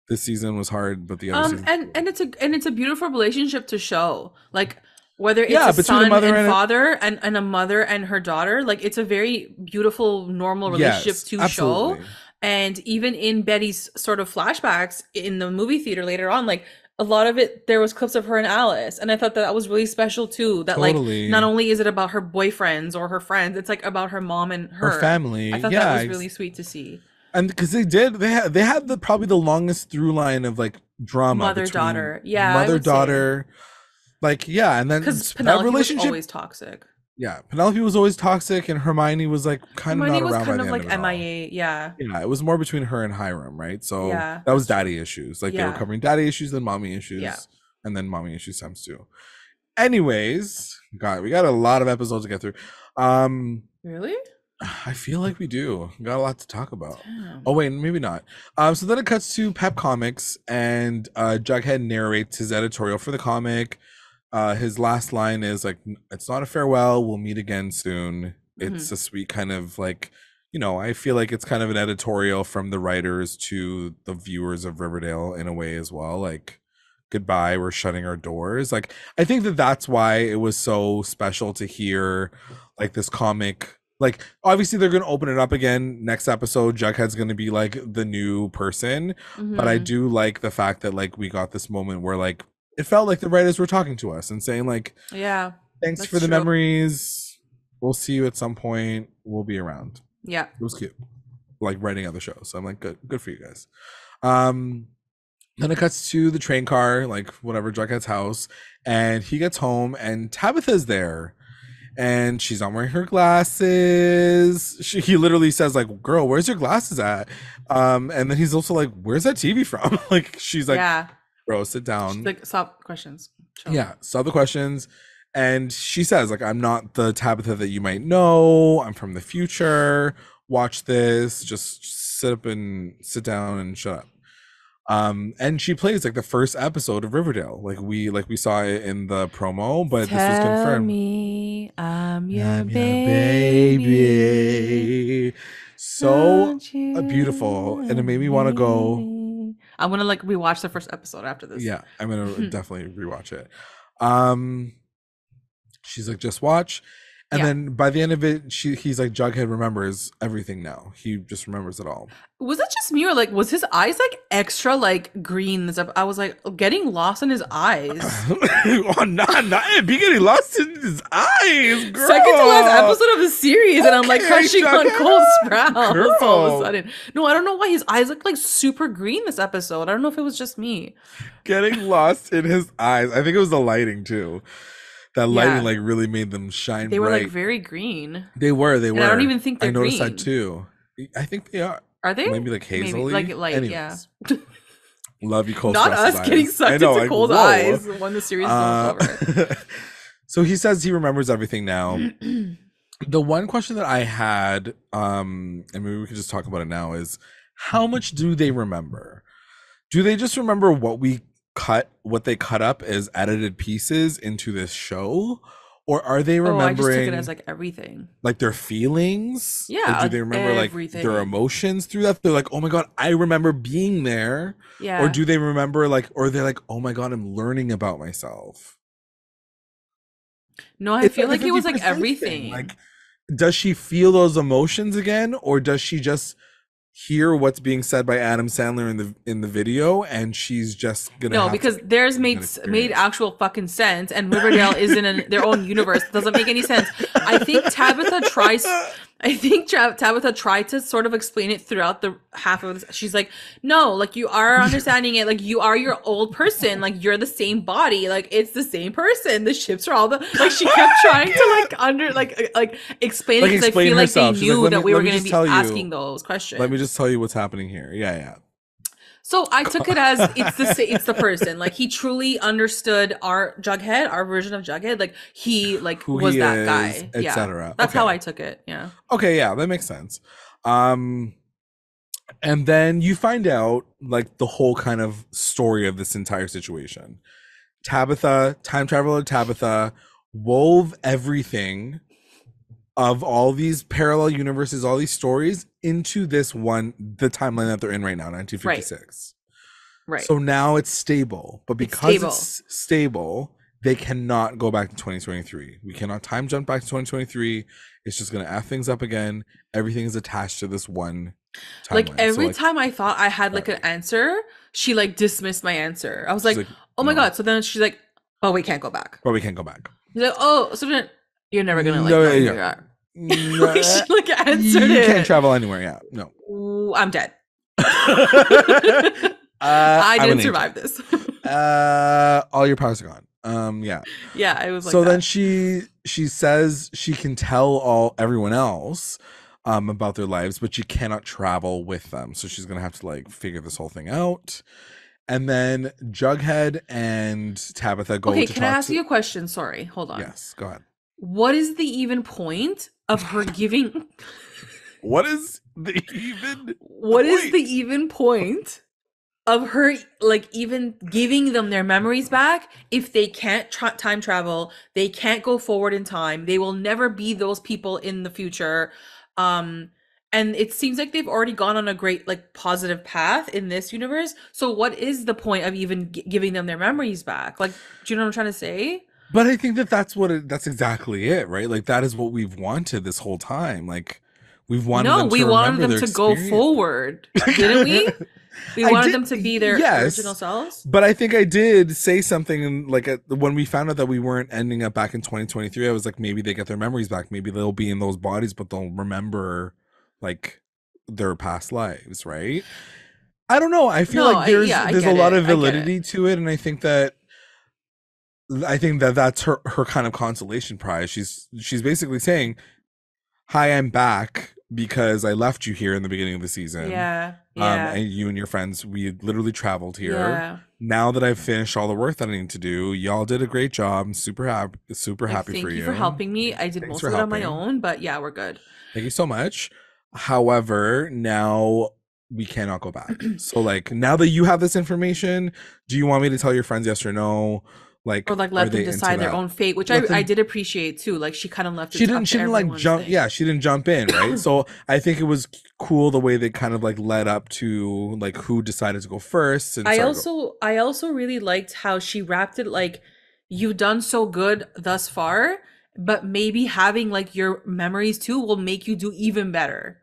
this season was hard, but the other season and it's a beautiful relationship to show, like whether it's a son and father and a mother and her daughter. Like it's a very beautiful normal relationship to show. And even in Betty's sort of flashbacks in the movie theater later on, like a lot of it, there was clips of her and Alice, and I thought that was really special too, that like not only is it about her boyfriends or her friends, it's like about her mom and her family. I thought that was really sweet to see. And because they had probably the longest through line of like drama, mother-daughter. Mother-daughter. Like, and then because Penelope was always toxic. Yeah, Penelope was always toxic, and Hermione was like kind of not around. Hermione was kind of like MIA. Yeah, it was more between her and Hiram, right? So that was daddy issues. Like they were covering daddy issues, then mommy issues, and then mommy issues times two. Anyways, we got a lot of episodes to get through. Really? I feel like we do. We got a lot to talk about. Damn. Oh wait, maybe not. So then it cuts to Pep Comics, and Jughead narrates his editorial for the comic. His last line is like, it's not a farewell, we'll meet again soon. It's a sweet kind of like, I feel like it's kind of an editorial from the writers to the viewers of Riverdale in a way as well. Like, goodbye, we're shutting our doors. Like, I think that's why it was so special to hear like this comic. Like, obviously they're going to open it up again next episode. Jughead's going to be like the new person. But I do like the fact that like we got this moment where like it felt like the writers were talking to us and saying like, Yeah, thanks for that's the true. memories. We'll see you at some point. We'll be around. Yeah. It was cute. Like writing other shows. So I'm like, good for you guys. Um, then it cuts to the train car, like whatever, Jughead's house, and he gets home and Tabitha's there. And she's not wearing her glasses. He literally says, like, girl, where's your glasses at? And then he's also like, where's that TV from? Like, she's like, Yeah. bro, sit She's down. like, stop questions. Chill. Yeah, stop the questions. And she says, like, I'm not the Tabitha that you might know. I'm from the future. Watch this. Just sit down and shut up. And she plays like the first episode of Riverdale, like we saw it in the promo, but this was Tell confirmed. me I'm your baby. So beautiful, and it made me want to go. I'm gonna like rewatch the first episode after this. Yeah, I'm gonna definitely rewatch it. She's like, just watch. And then by the end of it, he's like, Jughead remembers everything now. He just remembers it all. Was it just me, or like was his eyes like extra like green? I was like getting lost in his eyes. Oh, not be getting lost in his eyes, girl. Second to last episode of the series, and I'm like crushing on Cole Sprouse girl. all of a sudden. No, I don't know why his eyes look like super green this episode. I don't know if it was just me. Getting lost in his eyes. I think it was the lighting too. That lighting like really made them shine. They were bright. like very green. They were. And I don't even think they're green. I noticed that too. I think they are. Are they? Maybe like hazily. Maybe, like light. Anyways. Yeah. Love you, Cole. Not us eyes. getting sucked into Cole's eyes when the series is over. So he says he remembers everything now. The one question that I had, and maybe we could just talk about it now, is how much do they remember? Do they just remember what they cut up as edited pieces into this show, or are they remembering? I just took it as like everything, like their feelings. Yeah, or do they remember everything. Like their emotions through that? They're like, oh my god, I remember being there. Yeah. Or do they remember like, or they're like, oh my god, I'm learning about myself. No, I feel like it was like everything. Like, does she feel those emotions again, or does she just hear what's being said by Adam Sandler in the video, and she's just gonna because theirs made actual fucking sense, and Riverdale is in their own universe. It doesn't make any sense. I think Tabitha tried to sort of explain it throughout the half of this. She's like, no, like you are understanding it, like you are your old person, like you're the same body, like it's the same person. The ships are all the like. She kept trying to explain it, because I feel like they knew that we were going to be asking those questions. Let me just tell you what's happening here. Yeah. So I took it as it's the person. Like he truly understood our Jughead, our version of Jughead. Like he was that guy, etc. That's how I took it. Yeah. Okay. Yeah, that makes sense. And then you find out like the whole kind of story of this entire situation. Tabitha, time traveler Tabitha, wove everything of all these parallel universes, all these stories into the timeline that they're in right now, 1956. Right. So now it's stable, but because it's stable, they cannot go back to 2023. We cannot time jump back to 2023. It's just going to F things up again. Everything is attached to this one timeline. Like every time I thought I had like an answer, she like dismissed my answer. I was like, oh my God. So then she's like, oh, we can't go back. She's like, oh, so then you're never gonna she like answered it. You can't travel anywhere. Yeah, no. Ooh, I'm dead. I didn't survive this. All your powers are gone. Yeah. Yeah, it was like so. Then she says she can tell everyone else about their lives, but she cannot travel with them. So she's gonna have to like figure this whole thing out. And then Jughead and Tabitha go. Okay, can I ask you a question? Sorry, hold on. Yes, go ahead. What is the even point of her giving? What is the even point of her like even giving them their memories back if they can't time travel? They can't go forward in time. They will never be those people in the future. And it seems like they've already gone on a great like positive path in this universe. So what is the point of even giving them their memories back? Like, do you know what I'm trying to say? But I think that's exactly it, right? Like that is what we've wanted this whole time. Like we've wanted them to go forward, didn't we? We I wanted did, them to be their original yes, selves. but I think I did say something like when we found out that we weren't ending up back in 2023. I was like, maybe they get their memories back. Maybe they'll be in those bodies, but they'll remember like their past lives, right? I don't know. I feel No, like yeah, I there's a get lot it. of I get it. validity to it, and I think that that's her kind of consolation prize. She's basically saying, "Hi, I'm back because I left you here in the beginning of the season. Yeah, yeah, And you and your friends, we literally traveled here. yeah. Now that I've finished all the work that I need to do, y'all did a great job. I'm super Like, happy for thank you for you. helping me. I did Thanks most for of it on my helping. own, but yeah, we're good. Thank you so much. However, now we cannot go back. So like now that you have this information, do you want me to tell your friends yes or no? Or Like, like are let them they into decide their that? own fate, which Let I them did appreciate too. Like she kind of left it she to up didn't to like everyone's jump, thing. yeah, she didn't jump in, right? So I think it was cool the way they kind of like led up to like who decided to go first. And sorry, go. I also really liked how she wrapped it like you've done so good thus far, but maybe having like your memories too will make you do even better.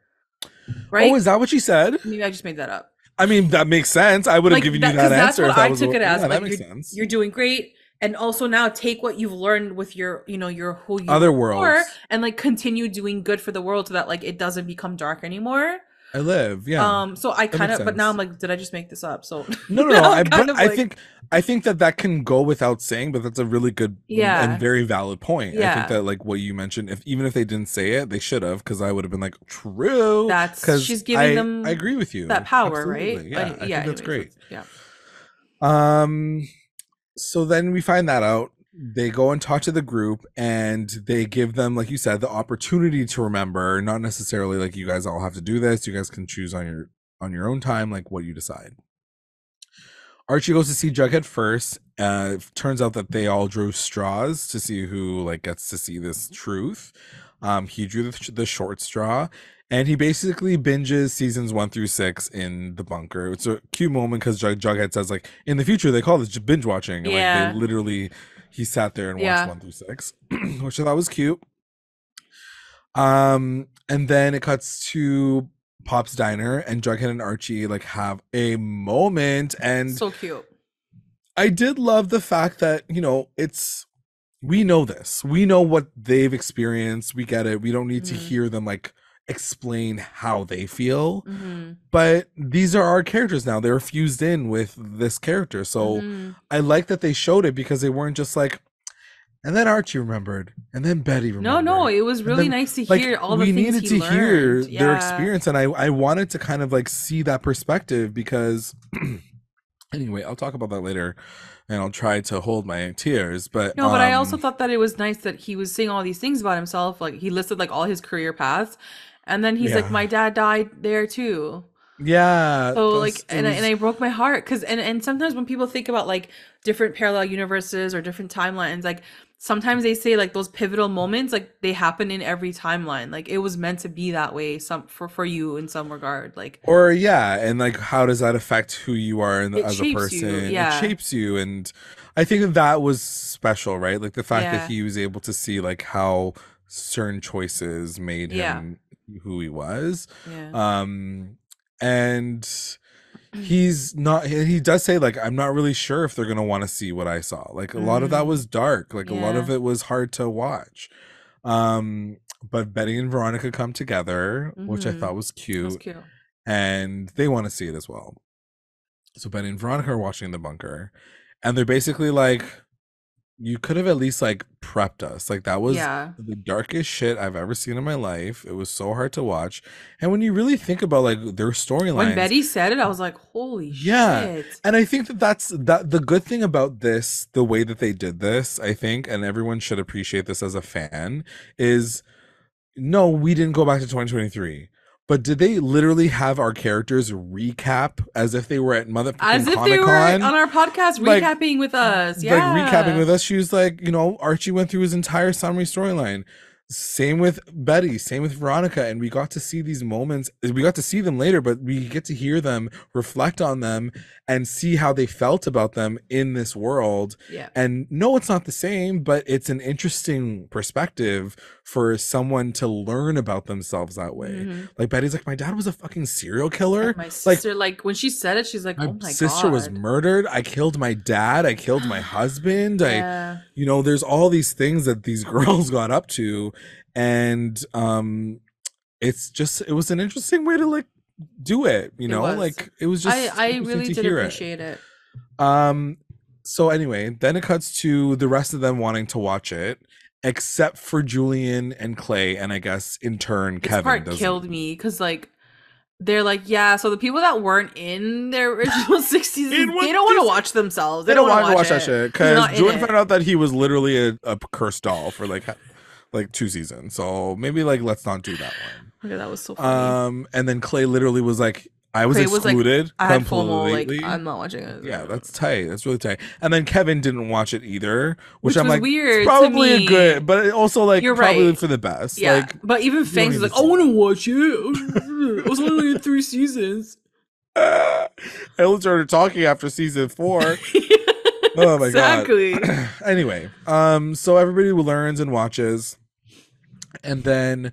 Oh, Right? is that what she said? Maybe I just made that up. I mean, that makes sense. I would have Like given you that, that because that's answer what if that I was took it as. yeah, that Like makes sense. you're doing great, and also now take what you've learned with your your who you were Other before, worlds. and like continue doing good for the world so that like it doesn't become dark anymore. I live, yeah. So I That kind makes of, but now I'm sense. like, did I just make this up? So No, no, no. now I'm I kind but of like, I think that that can go without saying, but that's a really good and yeah, very valid point. I think yeah. that like what you mentioned, if even if they didn't say it, they should have, because I would have been like, true, That's because she's giving I them agree with that you. power, right? Absolutely, yeah. I Yeah. think that's Anyways, great. that's yeah. Um, so then we find that out. They go and talk to the group, and they give them, like you said, the opportunity to remember. Not necessarily like you guys all have to do this. You guys can choose on your own time, like what you decide. Archie goes to see Jughead first. Turns out that they all drew straws to see who like gets to see this truth. He drew the short straw, and he basically binges seasons 1 through 6 in the bunker. It's a cute moment because Jughead says like in the future they call this binge watching, and like they Yeah. literally he sat there and watched Yeah. 1 through 6, which I thought was cute. And then it cuts to Pop's diner, and Jughead and Archie like have a moment, and So cute. I did love the fact that, you know, it's we know this. We know what they've experienced. We get it. We don't need to Mm-hmm. hear them like explain how they feel. Mm-hmm. But these are our characters now. They're fused in with this character. So Mm-hmm. I like that they showed it because they weren't just like, and then Archie remembered, and then Betty No, no, remembered. it was And really then nice to like hear all the we things needed he to hear learned. their Yeah. experience, and I wanted to kind of like see that perspective because anyway, I'll talk about that later, and I'll try to hold my tears. But No, but I also thought that it was nice that he was saying all these things about himself. Like he listed like all his career paths, and then he's like, yeah, "My dad died there too." yeah, So that's like, it and was I broke my heart because and sometimes when people think about like different parallel universes or different timelines, like sometimes they say like those pivotal moments like they happen in every timeline. Like it was meant to be that way some for you in some regard. Like or yeah, and like how does that affect who you are it as a shapes you. person? It Yeah. shapes you, and I think that that was special, right? Like the fact that Yeah. he was able to see like how certain choices made Yeah. him who he was. Yeah. Um, and he's not he does say like I'm not really sure if they're going to want to see what I saw. Like a lot of that Mm. was dark, like a lot of Yeah. it was hard to watch. But Betty and Veronica come together, which I Mm-hmm. thought was That's cute, cute. and they want to see it as well. So Betty and Veronica are watching in the bunker, and they're basically like, you could have at least like prepped us. Like that was Yeah. the darkest shit I've ever seen in my life. It was so hard to watch. And when you really think about like their When storylines, Betty said it, I was like, "Holy yeah. shit." And I think that that the good thing about this, the way that they did this, I think, and everyone should appreciate this as a fan, is no, we didn't go back to 2023. But did they literally have our characters recap as if they were at As motherfucking if they Comic were Con? on our podcast Like recapping with us. recapping Yeah. with us. She was like, you know, Archie went through his entire summary storyline. Same with Betty, same with Veronica. And we got to see these moments. We got to see them later, but we get to hear them, reflect on them, and see how they felt about them in this world. Yeah. And no, it's not the same, but it's an interesting perspective for someone to learn about themselves that way. Like Betty's like, my dad was a fucking serial killer. And my sister, like when she said it, she's like, oh my sister God. was murdered. I killed my dad. I killed my husband. Yeah. You know, there's all these things that these girls got up to. And it's just, it was an interesting way to like do it, you know, like it was just I really did appreciate it. So anyway, then it cuts to the rest of them wanting to watch it, except for Julian and Clay, and I guess in turn Kevin. This part killed me because like they're like, yeah, so the people that weren't in their original 6 seasons, they don't want to watch themselves. They don't want to watch that shit because Julian found out that he was literally a cursed doll for like 2 seasons. So maybe like let's not do that one. Okay, that was so funny. And then Clay literally was like, I was excluded I had FOMO, like, I'm not watching it. Yeah, that's tight. That's really tight. And then Kevin didn't watch it either, which I'm was like, weird. It's probably a good, but also like You're probably right. for the best. Yeah, like, but even Fangs is like, I want to watch it. It was only 3 seasons. I only started talking after season 4. Oh my exactly. God. Anyway, so everybody learns and watches, and then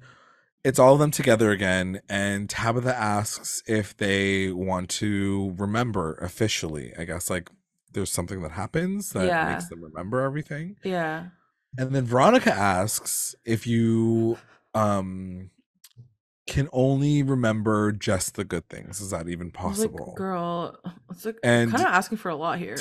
it's all of them together again, and Tabitha asks if they want to remember officially. I guess like there's something that happens that makes them remember everything. Yeah. And then Veronica asks if you can only remember just the good things. Is that even possible? Like, girl, it's like and kind of asking for a lot here.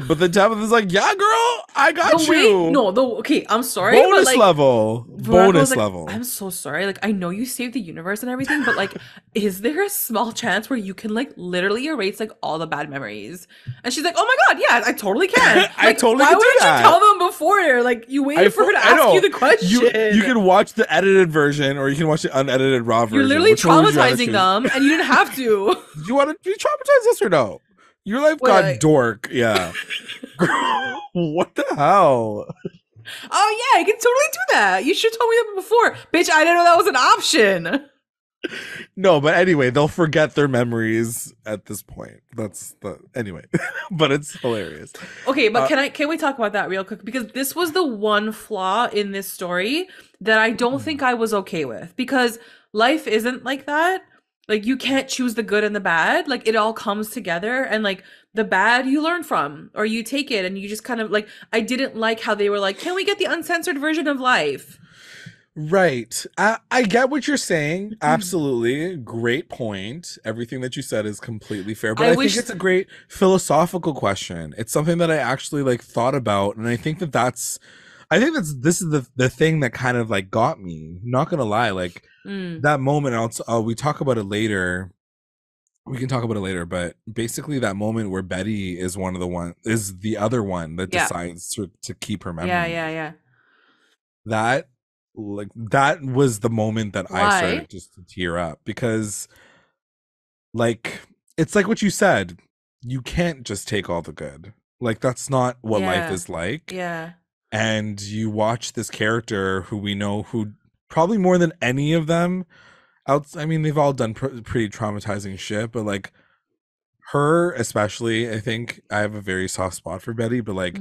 But then Tabitha's like, yeah, girl, I got you. Okay, I'm sorry. Bonus but like, level. Bonus level. I'm so sorry. Like, I know you saved the universe and everything, but like, is there a small chance where you can like literally erase like all the bad memories? And she's like, oh my God, yeah, I totally can. Like, I totally why can wouldn't do that. you tell them before? Like, you waited for her to ask you the question. You can watch the edited version or you can watch the unedited raw version. You're literally traumatizing them and you didn't have to. You want to be traumatized, yes or no? Your life got dork. Yeah. Girl, what the hell? Oh yeah, you can totally do that. You should have told me that before. Bitch, I didn't know that was an option. No, but anyway, they'll forget their memories at this point. Anyway. But it's hilarious. Okay, but can we talk about that real quick? Because this was the one flaw in this story that I don't think I was okay with. Because life isn't like that. Like, you can't choose the good and the bad. Like, it all comes together, and like the bad you learn from, or you take it and you just kind of like, I didn't like how they were like, can we get the uncensored version of life? Right. I get what you're saying. Absolutely. Great point. Everything that you said is completely fair. But I think it's a great philosophical question. It's something that I actually like thought about. And I think this is the thing that kind of like got me. Not gonna lie, like that moment. We talk about it later. We can talk about it later, but basically that moment where Betty is the other one that decides to keep her memory. Yeah. That was the moment that I started just to tear up, because like it's like what you said. You can't just take all the good. Like that's not what life is like. Yeah. And you watch this character who we know, who probably more than any of them they've all done pretty traumatizing shit, but like her especially, I think I have a very soft spot for Betty, but like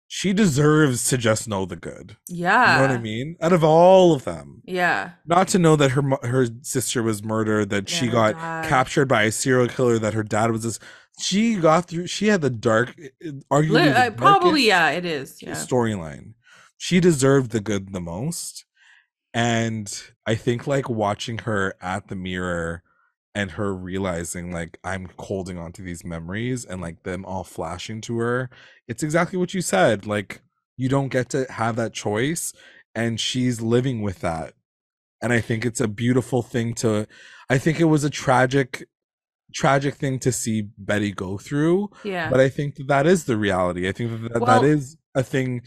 she deserves to just know the good. Yeah. You know what I mean? Out of all of them. Yeah. Not to know that her sister was murdered, that she got captured by a serial killer, that her dad was this. She had the dark, arguably probably, it is. Yeah. Storyline. She deserved the good the most. And I think like watching her at the mirror and her realizing like I'm holding on to these memories and like them all flashing to her, it's exactly what you said. Like you don't get to have that choice, and she's living with that. And I think it's a beautiful thing I think it was a tragic thing to see Betty go through. Yeah. But I think that is the reality. I think that is a thing.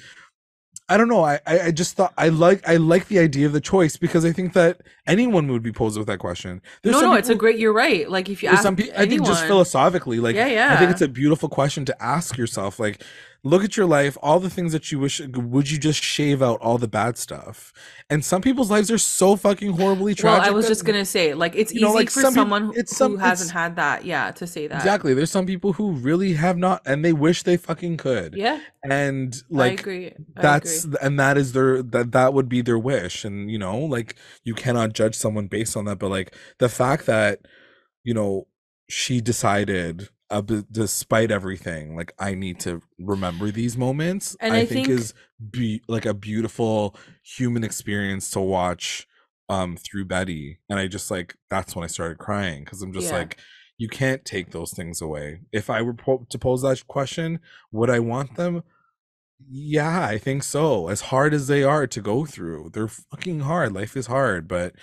I don't know. I just thought I like the idea of the choice, because I think that anyone would be posed with that question. It's a great. You're right. Like if you ask I think just philosophically, like I think it's a beautiful question to ask yourself. Like look at your life, all the things that you wish, would you just shave out all the bad stuff? And some people's lives are so fucking horribly Well, I tragic was that, just gonna say, like, it's you know, easy like for some people, someone who hasn't had that, yeah, to say that. exactly, there's some people who really have not, and they wish they fucking could. Yeah, And I like, agree. I that's, agree. and that is their, that would be their wish. And, you know, like, you cannot judge someone based on that. But like, the fact that, you know, she decided, despite everything, like, I need to remember these moments, And I I think think, is like a beautiful human experience to watch through Betty. And I just like, that's when I started crying, because I'm just yeah, like, you can't take those things away. If I were to pose that question, would I want them? Yeah, I think so. As hard as they are to go through, they're fucking hard. Life is hard, but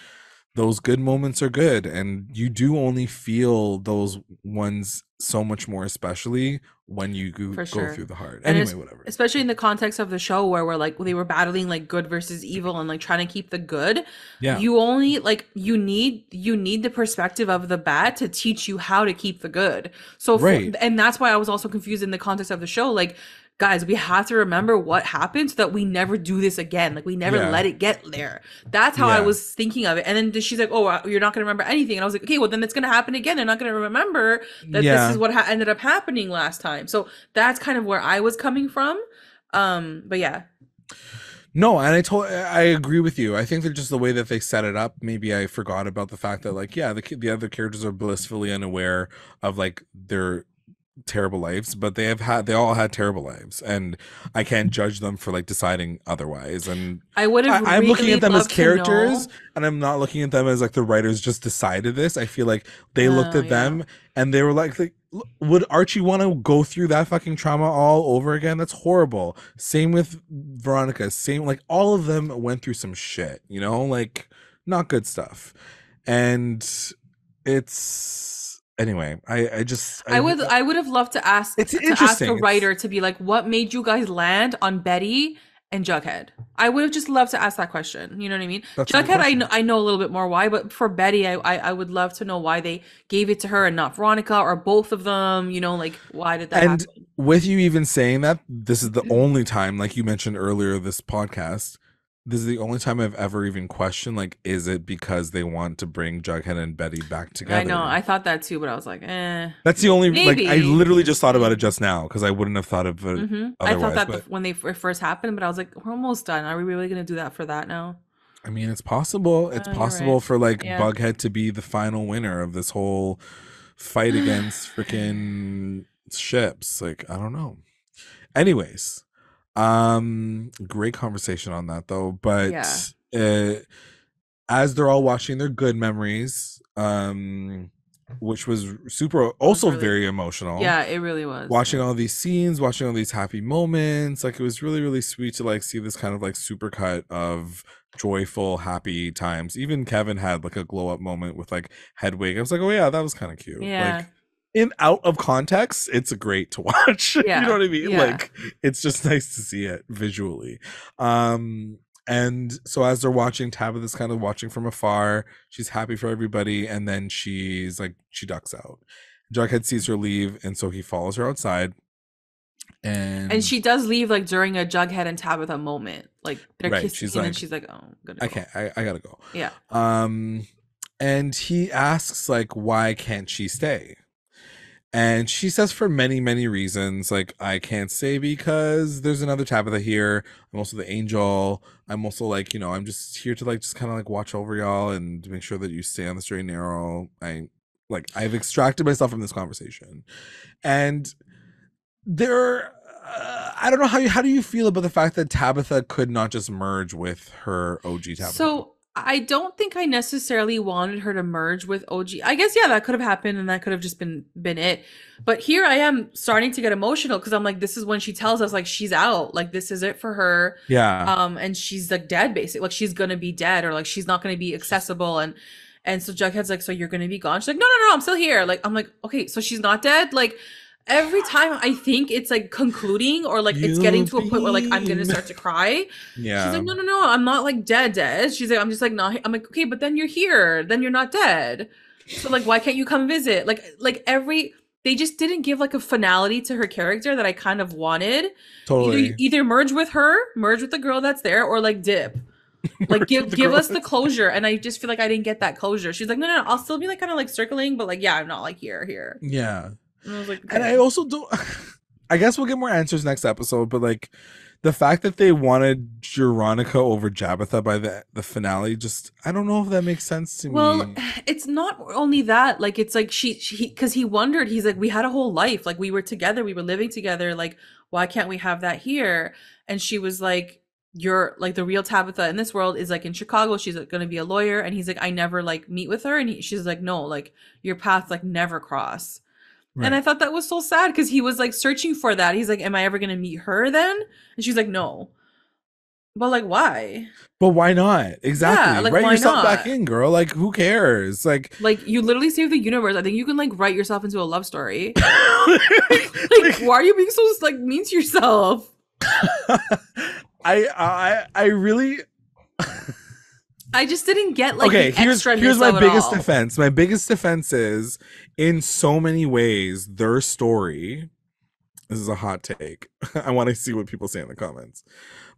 those good moments are good, and you do only feel those ones so much more, especially when you for go through sure. the hard. And Anyway, whatever. especially in the context of the show where we're like they were battling like good versus evil and like trying to keep the good. Yeah, You only like you need the perspective of the bad to teach you how to keep the good. So for right. and that's why I was also confused in the context of the show. Like, guys, we have to remember what happened so that we never do this again. Like, we never Yeah, let it get there. That's how I yeah, was thinking of it. And then she's like, "Oh, you're not going to remember anything." And I was like, "Okay, well then it's going to happen again. They're not going to remember that this is yeah. what ended up happening last time." So that's kind of where I was coming from. But yeah, No, and I agree with you. I think that just the way that they set it up, maybe I forgot about the fact that, like, yeah, the other characters are blissfully unaware of like their terrible lives, but they all had terrible lives, and I can't judge them for like deciding otherwise. And I would have I'm looking really at them as loved to characters, know. and I'm not looking at them as like the writers just decided this. I feel like they looked at Yeah. them and they were like, would Archie want to go through that fucking trauma all over again? That's horrible. Same with Veronica. Same, like, all of them went through some shit, you know, like, not good stuff. And it's, anyway, I just I would have loved it's to ask a interesting. It's writer to be like, what made you guys land on Betty and Jughead? I would have just loved to ask that question. You know what I mean? That's a good Jughead, question. I know a little bit more why, but for Betty, I would love to know why they gave it to her and not Veronica or both of them. You know, like why did that And happen? with you even saying that, this is the only time, like you mentioned earlier, this podcast, this is the only time I've ever even questioned, like, is it because they want to bring Jughead and Betty back I know, together? I thought that too, but I was like, That's the only, like, I maybe. literally just thought about it just now, because I wouldn't have thought of it I thought otherwise. that But when they first happened, but I was like, we're almost done. Are we really gonna do that for that now? I mean, it's possible. It's You're right. possible for like Yeah. Bughead to be the final winner of this whole fight against freaking ships. Like, I don't know. Anyways, great conversation on that though. Yeah. But as they're all watching their good memories, which was super, It was also really, very emotional, yeah, it really was. watching Yeah. all these scenes, watching all these happy moments. Like, it was really, really sweet to like see this kind of like supercut of joyful, happy times. Even Kevin had like a glow up moment with like Hedwig. I was like, oh yeah, that was kind of cute. Yeah. Like, in out of context, it's great to watch. You know Yeah. what I mean? Yeah. Like, it's just nice to see it visually. And so as they're watching, Tabitha's kind of watching from afar. She's happy for everybody, and then she's like, she ducks out. Jughead sees her leave, and so he follows her outside. And And she does leave like during a Jughead and Tabitha moment. Like they're right, kissing she's and then like, she's like, "Oh, I'm gonna I go." can't, I gotta go. Yeah. And he asks like, why can't she stay? And she says, for many, many reasons, like, I can't stay because there's another Tabitha here. I'm also the angel. I'm also like, you know, I'm just here to like just kind of like watch over y'all and to make sure that you stay on the straight and narrow. I've extracted myself from this conversation. And there, I don't know how do you feel about the fact that Tabitha could not just merge with her OG Tabitha? So I don't think I necessarily wanted her to merge with OG. I guess yeah, that could have happened and that could have just been it. But here I am starting to get emotional because I'm like, this is when she tells us like she's out, like this is it for her. Yeah. And she's like dead basically, like she's gonna be dead or like she's not gonna be accessible and so Jughead's like, so you're gonna be gone? She's like, no, I'm still here. Like I'm like, okay, so she's not dead. Like every time I think it's like concluding or like it's getting You to a point where like I'm gonna beam. start to cry. She's Yeah. like, no, I'm not like dead. She's like, I'm just like not. I'm like, okay, but then you're here. Then you're not dead. So like, why can't you come visit? Like every they just didn't give like a finality to her character that I kind of wanted. Totally. Either merge with her, merge with the girl that's there, or like dip. Like Merge with the give girl us the that's- closure. And I just feel like I didn't get that closure. She's like, no, I'll still be like kind of like circling, but like, yeah, I'm not like here. Yeah. And I was like, And I okay. also don't I guess we'll get more answers next episode, but like the fact that they wanted Veronica over Jabitha by the finale, just I don't know if that makes sense to Well, me. it's not only that. Like, it's like she, because he wondered. He's like, we had a whole life. Like, we were together. We were living together. Like, why can't we have that here? And she was like, you're like the real Tabitha in this world is like in Chicago. She's like, going to be a lawyer. And he's like, I never like meet with her. And she's like, no, like your paths like never cross. And I Right. thought that was so sad because he was like searching for that. He's like, am I ever going to meet her then? And she's like, no. But like, why? But why not? Yeah, Exactly. like Write why yourself back not? in, girl. Like, who cares? Like, Like you literally save the universe. I think you can like write yourself into a love story. Like, like why are you being so like mean to yourself? I really I just didn't get like okay, the extra here's my of it biggest all. defense. My biggest defense is in so many ways, their story. This is a hot take. I want to see what people say in the comments.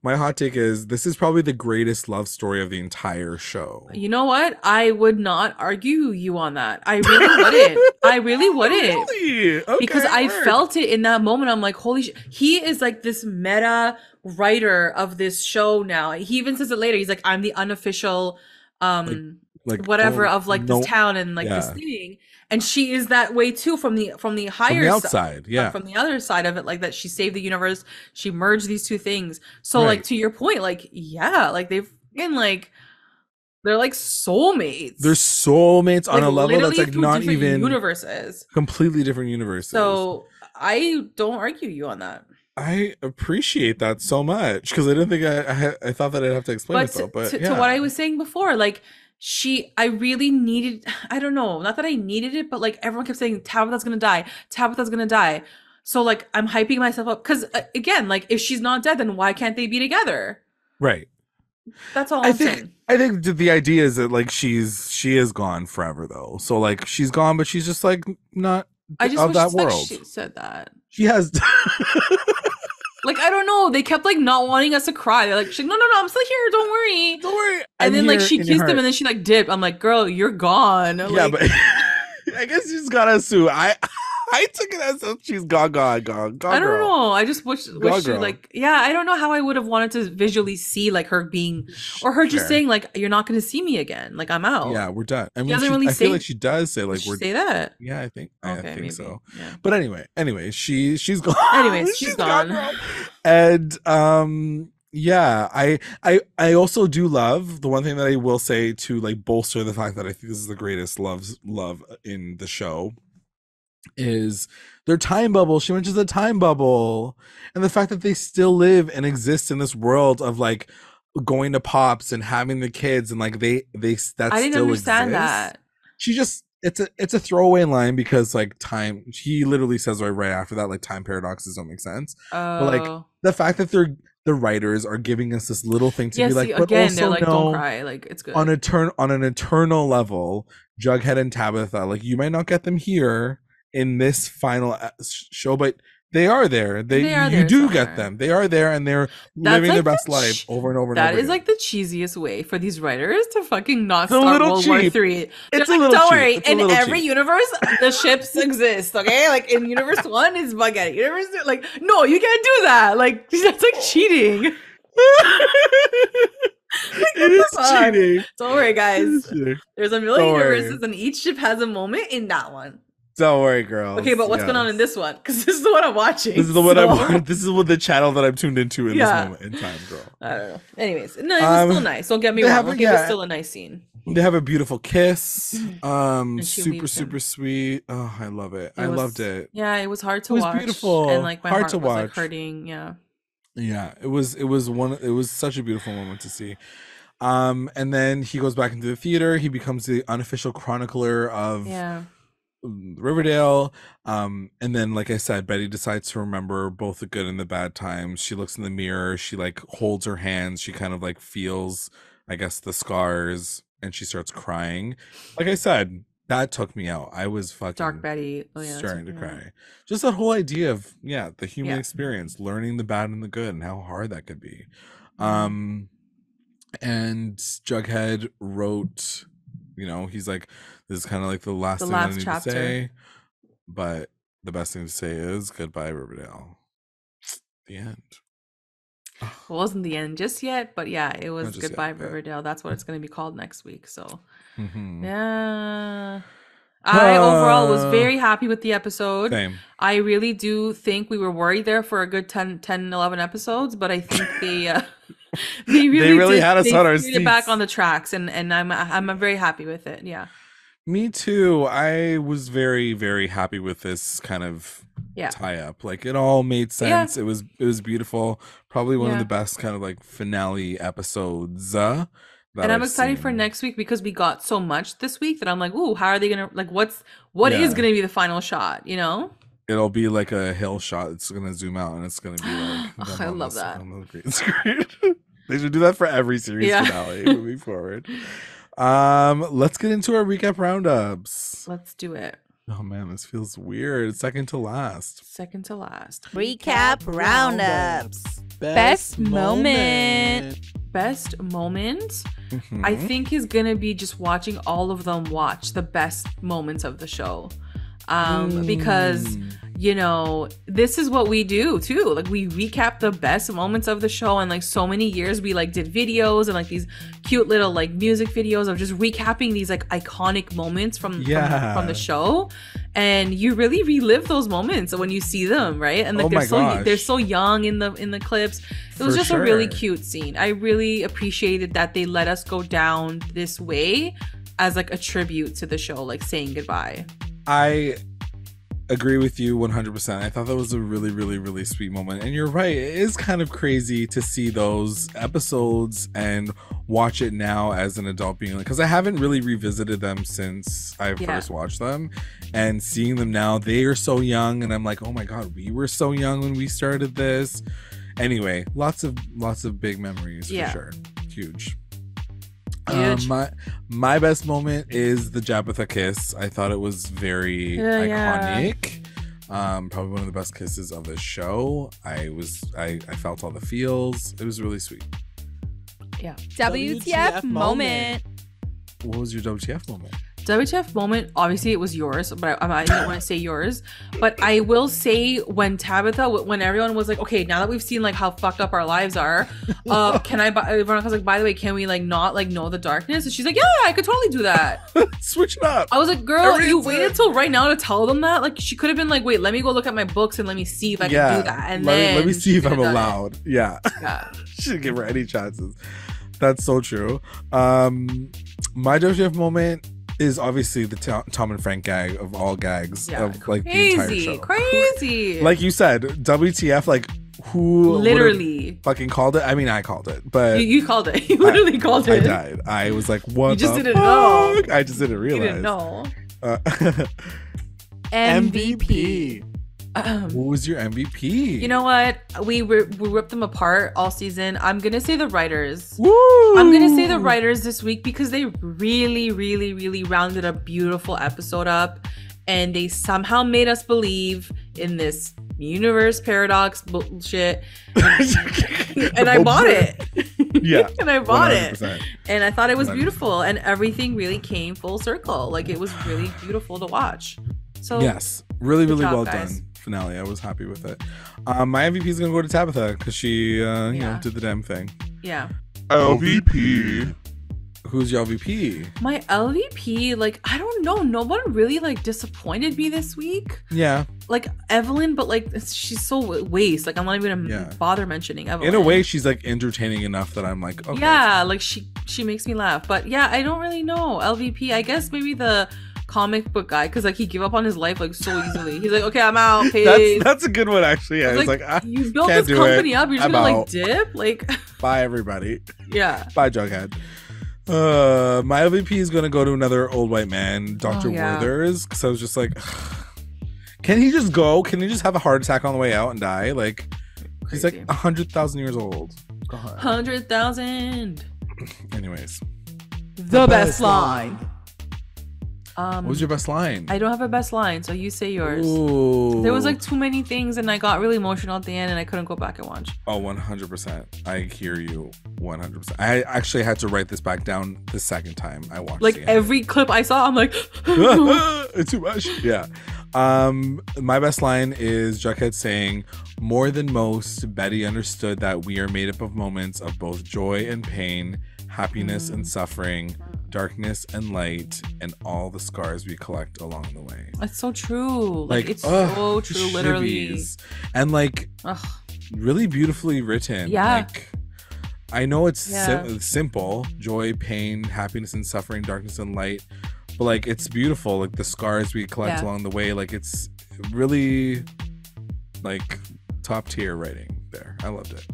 My hot take is this is probably the greatest love story of the entire show. You know what? I would not argue you on that. I really wouldn't. I really wouldn't. Really? Okay, Because I word. felt it in that moment. I'm like, holy shit. He is like this meta writer of this show now. He even says it later. He's like, I'm the unofficial like whatever oh, of like this no, town and like this yeah, thing. And she is that way too from the from the higher side. outside, yeah, From the other side of it, like that she saved the universe, she merged these two things. So like right. to your point, like yeah, like they've been like they're like soulmates. They're soulmates on Like a level that's literally like from not different even universes. completely different universes. So I don't argue you on that. I appreciate that so much because I didn't think I thought that I'd have to explain But myself, but to what yeah, I was saying before, like I really needed, I don't know, not that I needed it, but like everyone kept saying Tabitha's gonna die, Tabitha's gonna die. So like I'm hyping myself up because again, like if she's not dead, then why can't they be together? right. That's all I I'm think saying. I think the idea is that like she is gone forever though. So like she's gone, but she's just like not I just of wish that like world. she said that. She has Like I don't know, they kept like not wanting us to cry. They're like, she's like, no, I'm still here, don't worry. don't worry. And I'm then like here she in your kissed him, heart. and then she like dipped. I'm like, girl, you're gone. Yeah, Like but I guess you just gotta assume. I took it as if she's gone, gone, I don't girl. know. I just wish Gone she girl. like yeah, I don't know how I would have wanted to visually see like her being or her just Fair. saying like you're not going to see me again. Like I'm out. Yeah, we're done. I mean, doesn't really I feel say- like she does say like Did she we're. say that? Yeah, I think Okay, think maybe. so. Yeah. But anyway, she's gone. Anyways, she's gone. girl. And yeah, I also do love the one thing that I will say to like bolster the fact that I think this is the greatest love in the show is their time bubble. She mentions the time bubble and the fact that they still live and exist in this world of like going to pops and having the kids and like they that I didn't still understand exists. that. She just it's a throwaway line because like time he literally says right after that like time paradoxes don't make sense. But like Oh. the fact that the writers are giving us this little thing to Yeah, be see, like, but again, also they're like, no, don't cry. Like it's good. on an eternal level, Jughead and Tabitha, like you might not get them here in this final show, but they are there. They are You there do somewhere. get them. They are there, and they're That's living their like best the life over and over and That over is again. like the cheesiest way for these writers to fucking not It's a start little World War cheap. Three. They're It's a like, little don't cheap. worry, It's a in little every cheap. universe, the ships exist. Okay, like in universe one is BUGHEAD. Universe two, like no, you can't do that. Like that's like cheating. It is fuck? cheating. Don't worry, It guys. is cheating. There's a million Don't worry. universes, and each ship has a moment in that one. Don't worry, girls. Okay, but what's going on in this one? Because this is the one I'm watching. This is the one so- I'm. This is what the channel that I'm tuned into in Yeah. this moment in time, girl. I don't know. Anyways, no, it was still nice. Don't get me they wrong. have a- Like, it was yeah. still a nice scene. They have a beautiful kiss. And she Super leaves him. super sweet. Oh, I love it. I was- loved it. Yeah, it was hard to It was watch. beautiful. And like my Hard heart to was like watch. hurting. Yeah. Yeah, it was such a beautiful moment to see. And then he goes back into the theater. He becomes the unofficial chronicler of Yeah. Riverdale. And then, like I said, Betty decides to remember both the good and the bad times. She looks in the mirror. She like holds her hands. She kind of like feels, I guess, the scars, and she starts crying. Like I said, that took me out. I was Dark fucking Betty. Oh yeah, starting to cry. Just that whole idea of the human Yeah. experience, learning the bad and the good, and how hard that could be. Mhm. And Jughead wrote, he's like, this is kind of like the last thing last I need chapter. to say, but the best thing to say is goodbye, Riverdale. The end. It wasn't the end just yet, but yeah, it was just goodbye, yet, but- Riverdale. That's what it's going to be called next week. So Mhm. yeah. I overall was very happy with the episode. Same. I really do think we were worried there for a good 10, 11 episodes, but I think they really had us on our steered it back seats. on the tracks, and I'm very happy with it. Yeah. Me too. I was very, very happy with this kind of tie up. Like, it all made sense. It was beautiful. Probably one of the best kind of like finale episodes. And I'm excited for next week because we got so much this week that I'm like, ooh, how are they gonna like? What is gonna be the final shot? You know? It'll be like a hill shot. It's gonna zoom out and it's gonna be like. I love that. On the green screen. They should do that for every series finale moving forward. Let's get into our recap roundups. Let's do it. Oh man, this feels weird. Second to last. Recap roundups. Best moment. Best moment, I think, is gonna be just watching all of them watch the best moments of the show. Because this is what we do too. Like, we recap the best moments of the show, and like so many years we like did videos and like these cute little like music videos of just recapping these like iconic moments from the show, and you really relive those moments when you see them, right? And like they're so young in the clips. It was just a really cute scene. I really appreciated that they let us go down this way as like a tribute to the show, like saying goodbye. I agree with you 100%. I thought that was a really, really, really sweet moment. And you're right. It is kind of crazy to see those episodes and watch it now as an adult, being like, because I haven't really revisited them since I first watched them, and seeing them now, they are so young. And I'm like, oh my God, we were so young when we started this. Anyway, lots of big memories for sure. Huge. My best moment is the Jabitha kiss. I thought it was very iconic. Probably one of the best kisses of the show. I felt all the feels. It was really sweet. Yeah. WTF moment. What was your WTF moment? WTF moment, obviously it was yours, but I didn't want to say yours. But I will say, when Tabitha, when everyone was like, okay, now that we've seen like how fucked up our lives are, Veronica's like, by the way, can we like not like know the darkness? And she's like, yeah, I could totally do that. Switch it up. I was like, girl, you waited till right now to tell them that? Like, she could have been like, wait, let me go look at my books and let me see if I can do that. And let me see if I'm allowed. Yeah. She didn't give her any chances. That's so true. My WTF moment is obviously the Tom and Frank gag of all gags of like the entire show. Crazy. Like you said, WTF, like who literally fucking called it? I mean, I called it, but you called it. You literally called it. I died. I was like, what? You just didn't know. I just didn't realize. You didn't know. MVP. What was your MVP? You know what? We ripped them apart all season. I'm gonna say the writers. Woo! I'm gonna say the writers this week because they really, really, really rounded a beautiful episode up, and they somehow made us believe in this universe paradox bullshit. And I bought it. Yeah. And I bought 100%. it. And I thought it was beautiful, and everything really came full circle. Like, it was really beautiful to watch. So yes, really, really well guys. done finale. I was happy with it. My MVP is gonna go to Tabitha because she did the damn thing. Yeah. LVP. Who's your LVP? My LVP, like, I don't know. No one really like disappointed me this week. Yeah. Like Evelyn, but like she's so waste. Like, I'm not even gonna bother mentioning Evelyn. In a way, she's like entertaining enough that I'm like, okay. Yeah, like she makes me laugh. But yeah, I don't really know. LVP, I guess maybe the comic book guy, because like he gave up on his life like so easily. He's like, okay, I'm out. Peace. That's a good one, actually. Yeah, it's like you built this company up, you're just gonna like dip. Like, bye everybody. Yeah. Bye Jughead. My LVP is gonna go to another old white man, Dr. Werther's, because I was just like, can he just go? Can he just have a heart attack on the way out and die? Like, he's like 100,000 years old. 100,000. Anyways, the best line. What was your best line? I don't have a best line, so you say yours. Ooh. There was like too many things, and I got really emotional at the end, and I couldn't go back and watch. Oh, 100%. I hear you 100%. I actually had to write this back down the second time I watched Like it. every clip I saw, I'm like, It's too much. Yeah. My best line is Jughead saying, "More than most, Betty understood that we are made up of moments of both joy and pain, happiness and suffering, darkness and light, and all the scars we collect along the way." It's so true. Like it's so true, literally. Shivvies. And like really beautifully written. Yeah. Like, I know it's simple: joy, pain, happiness and suffering, darkness and light. But like it's beautiful, like the scars we collect along the way. Like it's really like top tier writing there. I loved it.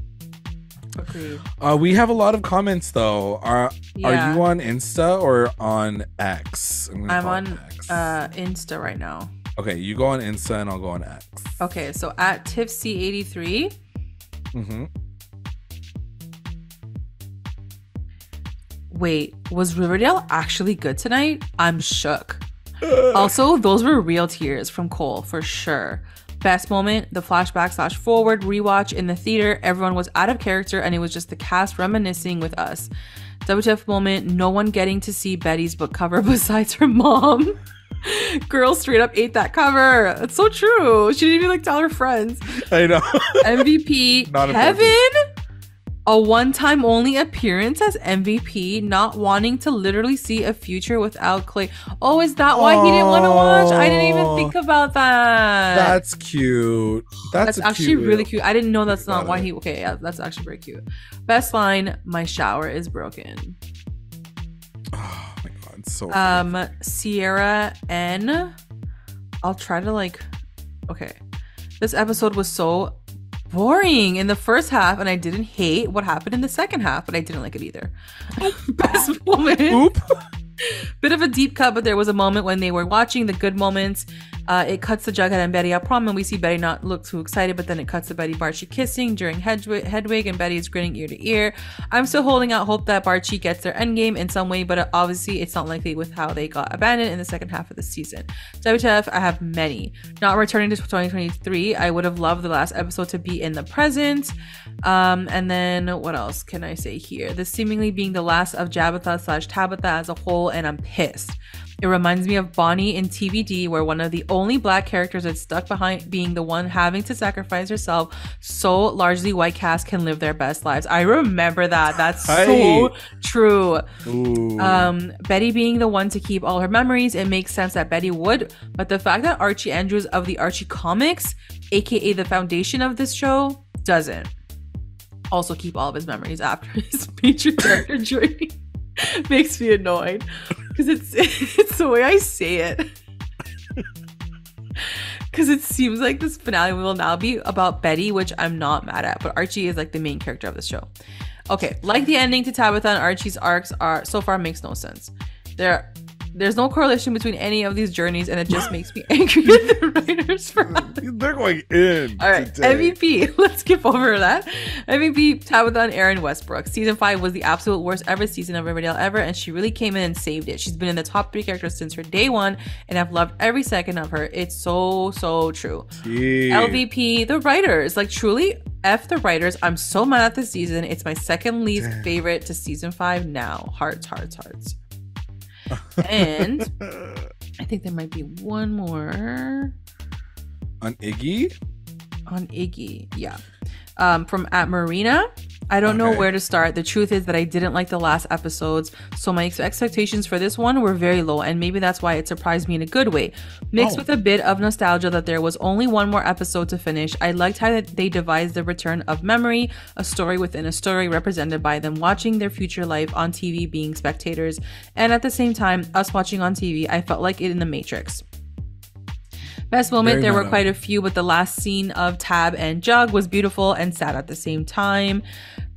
Agreed. We have a lot of comments though. Are you on Insta or on X? I'm on X. Insta right now. Okay, you go on Insta and I'll go on X. Okay, so at Tiffc83. Wait, was Riverdale actually good tonight? I'm shook. Also, those were real tears from Cole for sure. Best moment, the flashback / forward rewatch in the theater. Everyone was out of character and it was just the cast reminiscing with us. WTF moment, no one getting to see Betty's book cover besides her mom. Girl straight up ate that cover. It's so true. She didn't even like tell her friends. I know. MVP, Not Kevin. A one-time only appearance as MVP, not wanting to literally see a future without Clay. Oh, is that why he didn't want to watch? I didn't even think about that. That's cute. That's actually really cute. I didn't know that's not why he... Okay, yeah, that's actually very cute. Best line, my shower is broken. Oh my God, so Sierra N. I'll try to like... Okay. This episode was so boring in the first half, and I didn't hate what happened in the second half, but I didn't like it either. Best moment. Oop. Bit of a deep cut, but there was a moment when they were watching the good moments. It cuts to Jughead and Betty at prom, and we see Betty not look too excited, but then it cuts to Betty BARCHIE kissing during Hedwig, and Betty is grinning ear to ear. I'm still holding out hope that BARCHIE gets their endgame in some way, but obviously it's not likely with how they got abandoned in the second half of the season. WTF, I have many. Not returning to 2023, I would have loved the last episode to be in the present. And then what else can I say here? This seemingly being the last of Jabitha / Tabitha as a whole, and I'm pissed. It reminds me of Bonnie in TVD, where one of the only black characters that's stuck behind being the one having to sacrifice herself so largely white cast can live their best lives. I remember that. That's so true. Betty being the one to keep all her memories, it makes sense that Betty would, but the fact that Archie Andrews of the Archie comics, aka the foundation of this show, doesn't also keep all of his memories after his major character joining makes me annoyed. Because it's the way I say it. Because it seems like this finale will now be about Betty, which I'm not mad at. But Archie is like the main character of the show. Okay, like the ending to Tabitha and Archie's arcs are so far makes no sense. There's no correlation between any of these journeys, and it just makes me angry at the writers for they're going in. All right, today. MVP. Let's skip over that. MVP, Tabitha and Aaron Westbrook. Season 5 was the absolute worst ever season of Riverdale ever, and she really came in and saved it. She's been in the top 3 characters since her day one, and I've loved every second of her. It's so true. Jeez. LVP, the writers. Like, truly, F the writers. I'm so mad at this season. It's my second least favorite to season 5 now. Hearts. And I think there might be one more on Iggy, yeah. From at Marina. I don't know where to start. The truth is that I didn't like the last episodes, so my expectations for this one were very low, and maybe that's why it surprised me in a good way. Mixed with a bit of nostalgia that there was only one more episode to finish. I liked how they devised the return of memory, a story within a story represented by them watching their future life on TV being spectators, and at the same time, us watching on TV. I felt like it in the Matrix. Best moment, there were quite a few, but the last scene of Tab and Jug was beautiful and sad at the same time.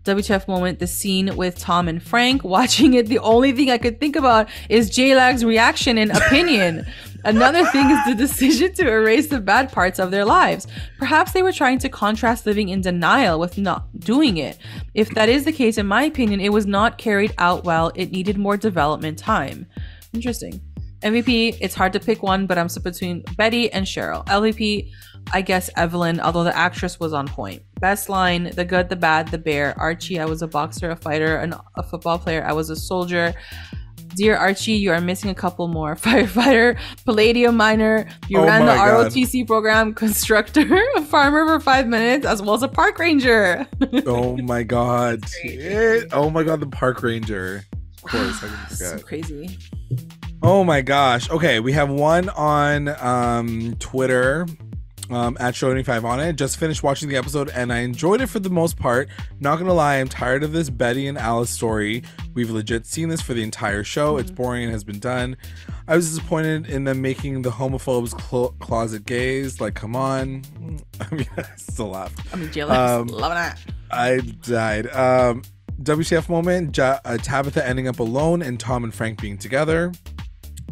WTF moment, the scene with Tom and Frank. Watching it, the only thing I could think about is J-Lag's reaction and opinion. Another thing is the decision to erase the bad parts of their lives. Perhaps they were trying to contrast living in denial with not doing it. If that is the case, in my opinion, it was not carried out well. It needed more development time. Interesting. MVP, it's hard to pick one, but I'm split between Betty and Cheryl. LVP, I guess Evelyn, although the actress was on point. Best line, the good, the bad, the bear. Archie, I was a boxer, a fighter, and a football player. I was a soldier. Dear Archie, you are missing a couple more. Firefighter, palladium miner, you ran the ROTC program, constructor, a farmer for 5 minutes, as well as a park ranger. Oh my god. Oh my god, the park ranger. Of course, I can forget. So crazy. Oh my gosh. Okay, we have one on Twitter at Show25 on it. Just finished watching the episode and I enjoyed it for the most part. Not gonna lie, I'm tired of this Betty and Alice story. We've legit seen this for the entire show. It's boring and has been done. I was disappointed in them making the homophobes closet gays. Like, come on. I mean, I still laugh. I mean, jealous. Loving that. I died. WTF moment, Tabitha ending up alone and Tom and Frank being together.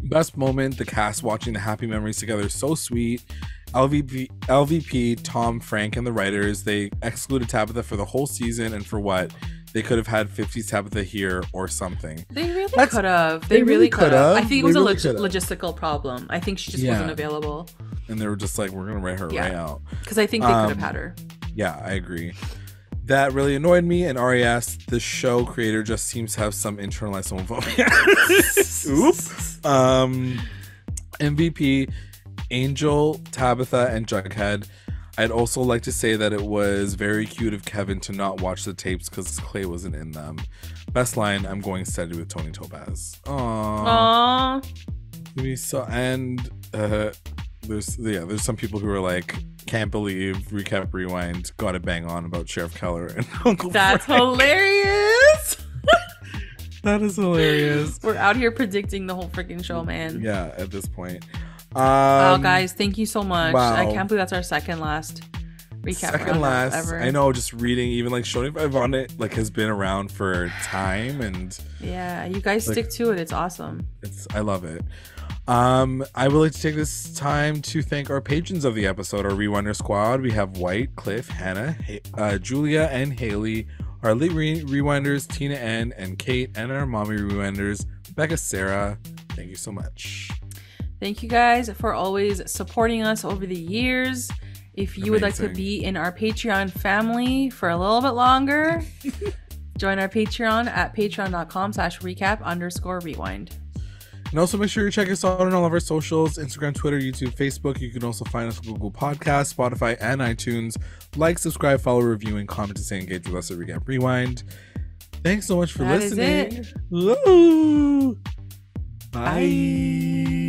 Best moment, the cast watching the happy memories together. So sweet. LVP, Tom, Frank, and the writers, they excluded Tabitha for the whole season, and for what? They could have had 50s Tabitha here or something. They really could have. They really could have. I think it was really a logistical problem. I think she just wasn't available. And they were just like, we're going to write her right out. Because I think they could have had her. Yeah, I agree. That really annoyed me. And RES, the show creator, just seems to have some internalized homophobia. Oops. MVP, Angel, Tabitha, and Jughead. I'd also like to say that it was very cute of Kevin to not watch the tapes because Clay wasn't in them. Best line, I'm going steady with Tony Topaz. Aww. And there's some people who are like, can't believe Recap Rewind got a bang on about Sheriff Keller and Uncle That's Frank. Hilarious. That is hilarious. We're out here predicting the whole freaking show, man. Yeah, at this point. Wow, guys, thank you so much. Wow. I can't believe that's our second last recap Second last ever. I know, just reading, even like Show25 on it, like, has been around for time, and yeah, you guys stick to it. It's awesome. I love it. I would like to take this time to thank our patrons of the episode, our Rewinder squad. We have White, Cliff, Hannah, Julia, and Haley. Our elite rewinders, Tina N and Kate, and our mommy rewinders, Becca, Sarah. Thank you so much. Thank you guys for always supporting us over the years. If you would like to be in our Patreon family for a little bit longer, join our Patreon at patreon.com/recap_rewind. And also make sure you check us out on all of our socials, Instagram, Twitter, YouTube, Facebook. You can also find us on Google Podcasts, Spotify, and iTunes. Like, subscribe, follow, review, and comment to stay engaged with us at Recap Rewind. Thanks so much for listening. Is it. Woo! Bye.